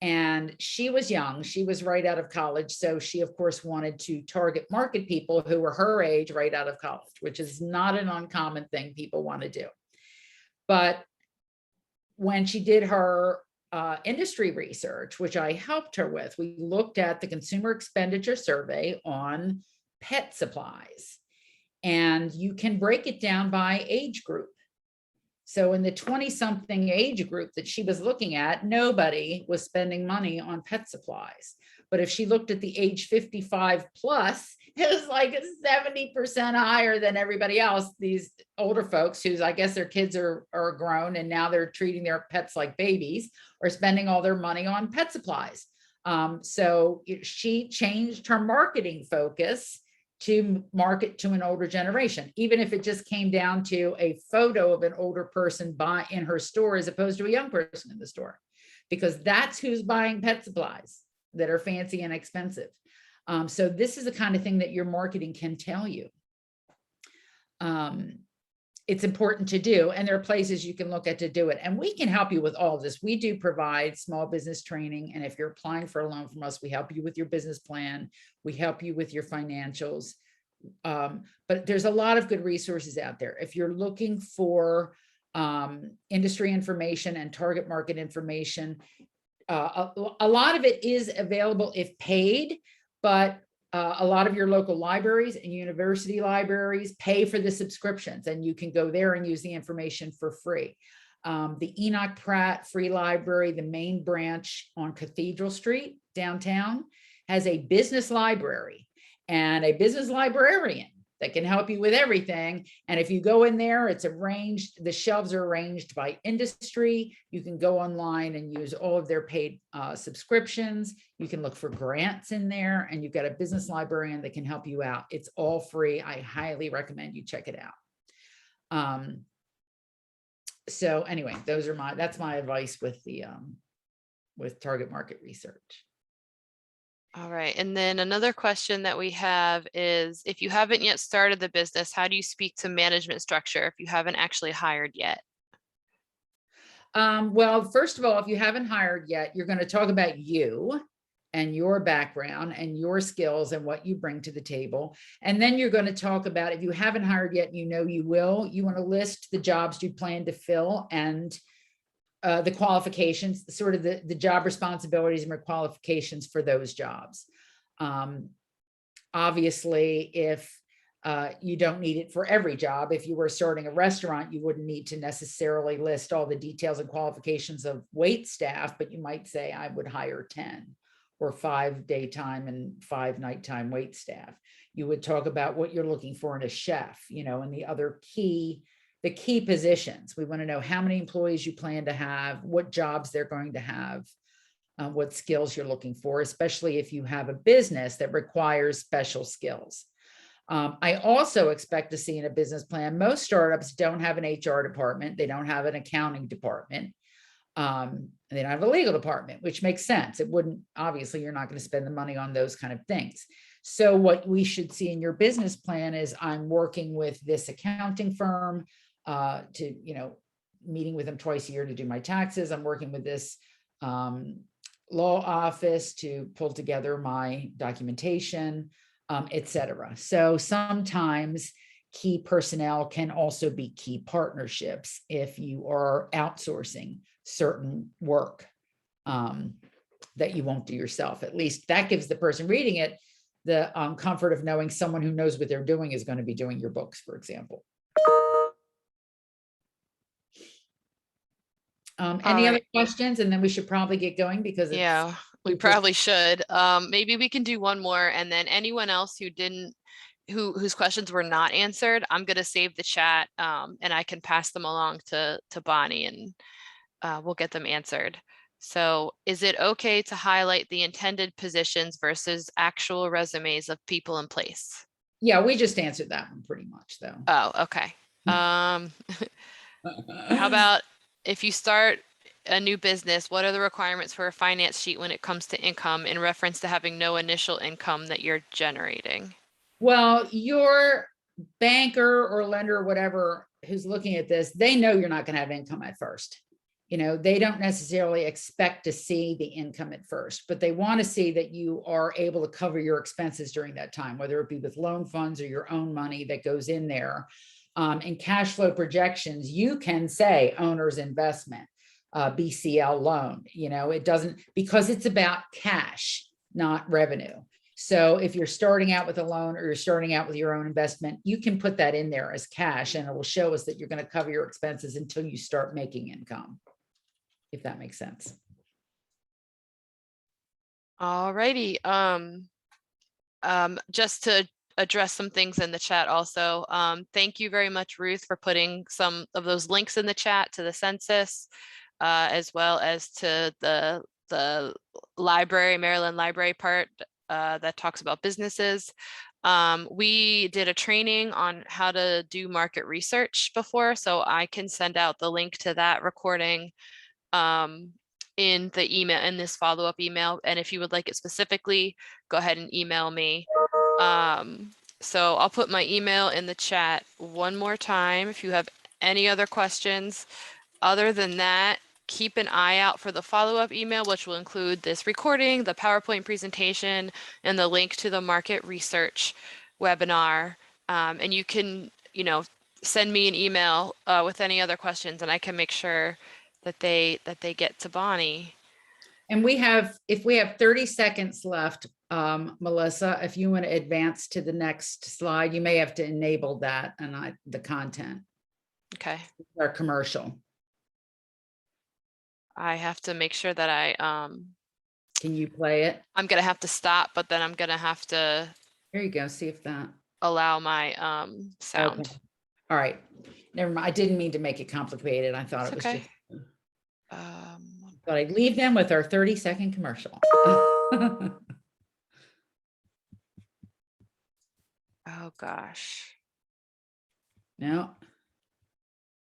And she was young, she was right out of college. So she, of course, wanted to target market people who were her age right out of college, which is not an uncommon thing people want to do. But when she did her industry research, which I helped her with, we looked at the consumer expenditure survey on pet supplies, and you can break it down by age group. So in the 20-something age group that she was looking at, nobody was spending money on pet supplies. But if she looked at the age 55 plus, it was like 70% higher than everybody else. These older folks whose, I guess their kids are grown and now they're treating their pets like babies, are spending all their money on pet supplies. So she changed her marketing focus to market to an older generation, even if it just came down to a photo of an older person in her store as opposed to a young person in the store, because that's who's buying pet supplies that are fancy and expensive. So this is the kind of thing that your marketing can tell you. It's important to do, and there are places you can look at to do it. And we can help you with all of this. We do provide small business training. And if you're applying for a loan from us, we help you with your business plan. We help you with your financials. But there's a lot of good resources out there. If you're looking for industry information and target market information, a lot of it is available if paid, but a lot of your local libraries and university libraries pay for the subscriptions, and you can go there and use the information for free. The Enoch Pratt Free Library, the main branch on Cathedral Street downtown, has a business library and a business librarian that can help you with everything. And if you go in there, it's arranged, the shelves are arranged by industry. You can go online and use all of their paid subscriptions. You can look for grants in there, and you've got a business librarian that can help you out. It's all free. I highly recommend you check it out. So anyway, that's my advice with the with target market research. All right. And then another question that we have is, if you haven't yet started the business, how do you speak to management structure if you haven't actually hired yet? Well, first of all, if you haven't hired yet, you're going to talk about you and your background and your skills and what you bring to the table. And then you're going to talk about, if you haven't hired yet, you know you will, you want to list the jobs you plan to fill and the qualifications, sort of the job responsibilities and qualifications for those jobs. Obviously, if you don't need it for every job, if you were starting a restaurant, you wouldn't need to necessarily list all the details and qualifications of wait staff, but you might say, I would hire 10 or 5 daytime and 5 nighttime wait staff. You would talk about what you're looking for in a chef, you know, and the other the key positions. We want to know how many employees you plan to have, what jobs they're going to have, what skills you're looking for, especially if you have a business that requires special skills. I also expect to see in a business plan, most startups don't have an HR department. They don't have an accounting department. And they don't have a legal department, which makes sense. It wouldn't, obviously, you're not going to spend the money on those kind of things. So what we should see in your business plan is, I'm working with this accounting firm to, you know, meeting with them twice a year to do my taxes. I'm working with this law office to pull together my documentation, etc. So sometimes key personnel can also be key partnerships if you are outsourcing certain work that you won't do yourself. At least that gives the person reading it the comfort of knowing someone who knows what they're doing is going to be doing your books, for example. Any other questions? And then we should probably get going because it's, yeah, we probably should. Maybe we can do one more, and then anyone else who didn't, whose questions were not answered, I'm going to save the chat and I can pass them along to Bonnie, and we'll get them answered. So is it okay to highlight the intended positions versus actual resumes of people in place? Yeah, we just answered that one pretty much though. Oh, okay. How about if you start a new business, what are the requirements for a finance sheet when it comes to income in reference to having no initial income that you're generating? Well, your banker or lender or whatever who's looking at this, they know you're not going to have income at first. You know, they don't necessarily expect to see the income at first, but they want to see that you are able to cover your expenses during that time, whether it be with loan funds or your own money that goes in there. In cash flow projections, you can say owner's investment, BCL loan, you know, it doesn't, because it's about cash, not revenue. So if you're starting out with a loan or you're starting out with your own investment, you can put that in there as cash, and it will show us that you're going to cover your expenses until you start making income, if that makes sense. All righty. Just to address some things in the chat also. Thank you very much, Ruth, for putting some of those links in the chat to the census, as well as to the library, Maryland library part that talks about businesses. We did a training on how to do market research before, so I can send out the link to that recording in the email, in this follow-up email. And if you would like it specifically, go ahead and email me. So I'll put my email in the chat one more time if you have any other questions. Other than that, keep an eye out for the follow-up email, which will include this recording, the PowerPoint presentation, and the link to the market research webinar. And you can, you know, send me an email with any other questions, and I can make sure that they get to Bonnie. And if we have 30 seconds left, Melissa, if you want to advance to the next slide, you may have to enable that and the content. Okay. Our commercial. I have to make sure that I Can you play it? I'm gonna have to stop, but then I'm gonna have to. Here you go. See if that. allow my sound. Okay. All right. Never mind. I didn't mean to make it complicated. I thought It's it was okay. just, Um, but I'd leave them with our 30-second commercial. oh gosh. No.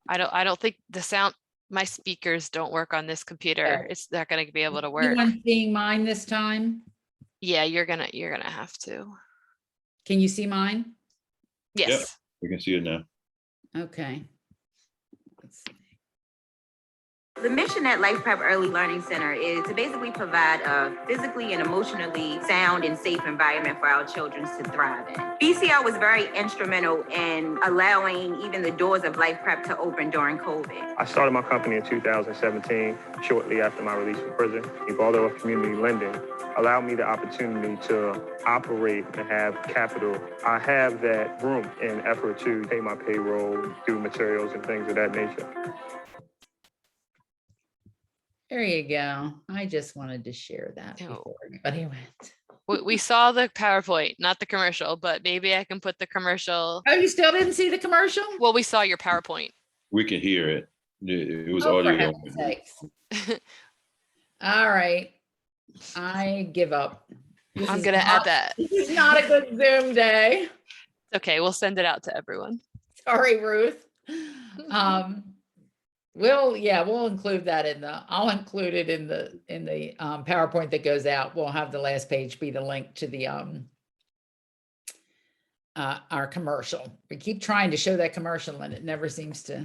I don't think the sound, my speakers don't work on this computer. Okay. It's not gonna be able to work. Anyone seeing mine this time? Yeah, you're gonna have to. Can you see mine? Yes. We can see it now. Okay. Let's see. The mission at Life Prep Early Learning Center is to basically provide a physically and emotionally sound and safe environment for our children to thrive in. BCL was very instrumental in allowing even the doors of Life Prep to open during COVID. I started my company in 2017, shortly after my release from prison. Baltimore Community Lending allowed me the opportunity to operate and have capital. I have that room in effort to pay my payroll, do materials and things of that nature. There you go. I just wanted to share that Oh. before everybody went. We saw the PowerPoint, not the commercial, but maybe I can put the commercial. Oh, you still didn't see the commercial? Well, we saw your PowerPoint. We can hear it. It was Oh, for audio. heaven's sakes. All right. I give up. This I'm is gonna add not- that. This is not a good Zoom day. Okay, we'll send it out to everyone. Sorry, Ruth. We'll include that I'll include it in the PowerPoint that goes out. We'll have the last page be the link to the our commercial. We keep trying to show that commercial and it never seems to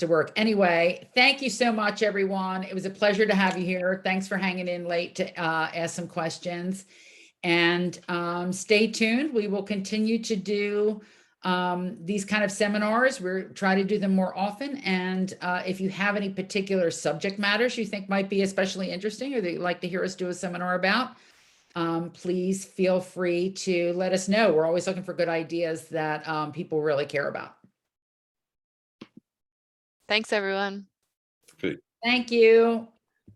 work. Anyway, thank you so much, everyone. It was a pleasure to have you here. Thanks for hanging in late to ask some questions. And stay tuned. We will continue to do these kind of seminars. We're trying to do them more often. And if you have any particular subject matters you think might be especially interesting or that you'd like to hear us do a seminar about, please feel free to let us know. We're always looking for good ideas that people really care about. Thanks, everyone. Perfect. Thank you.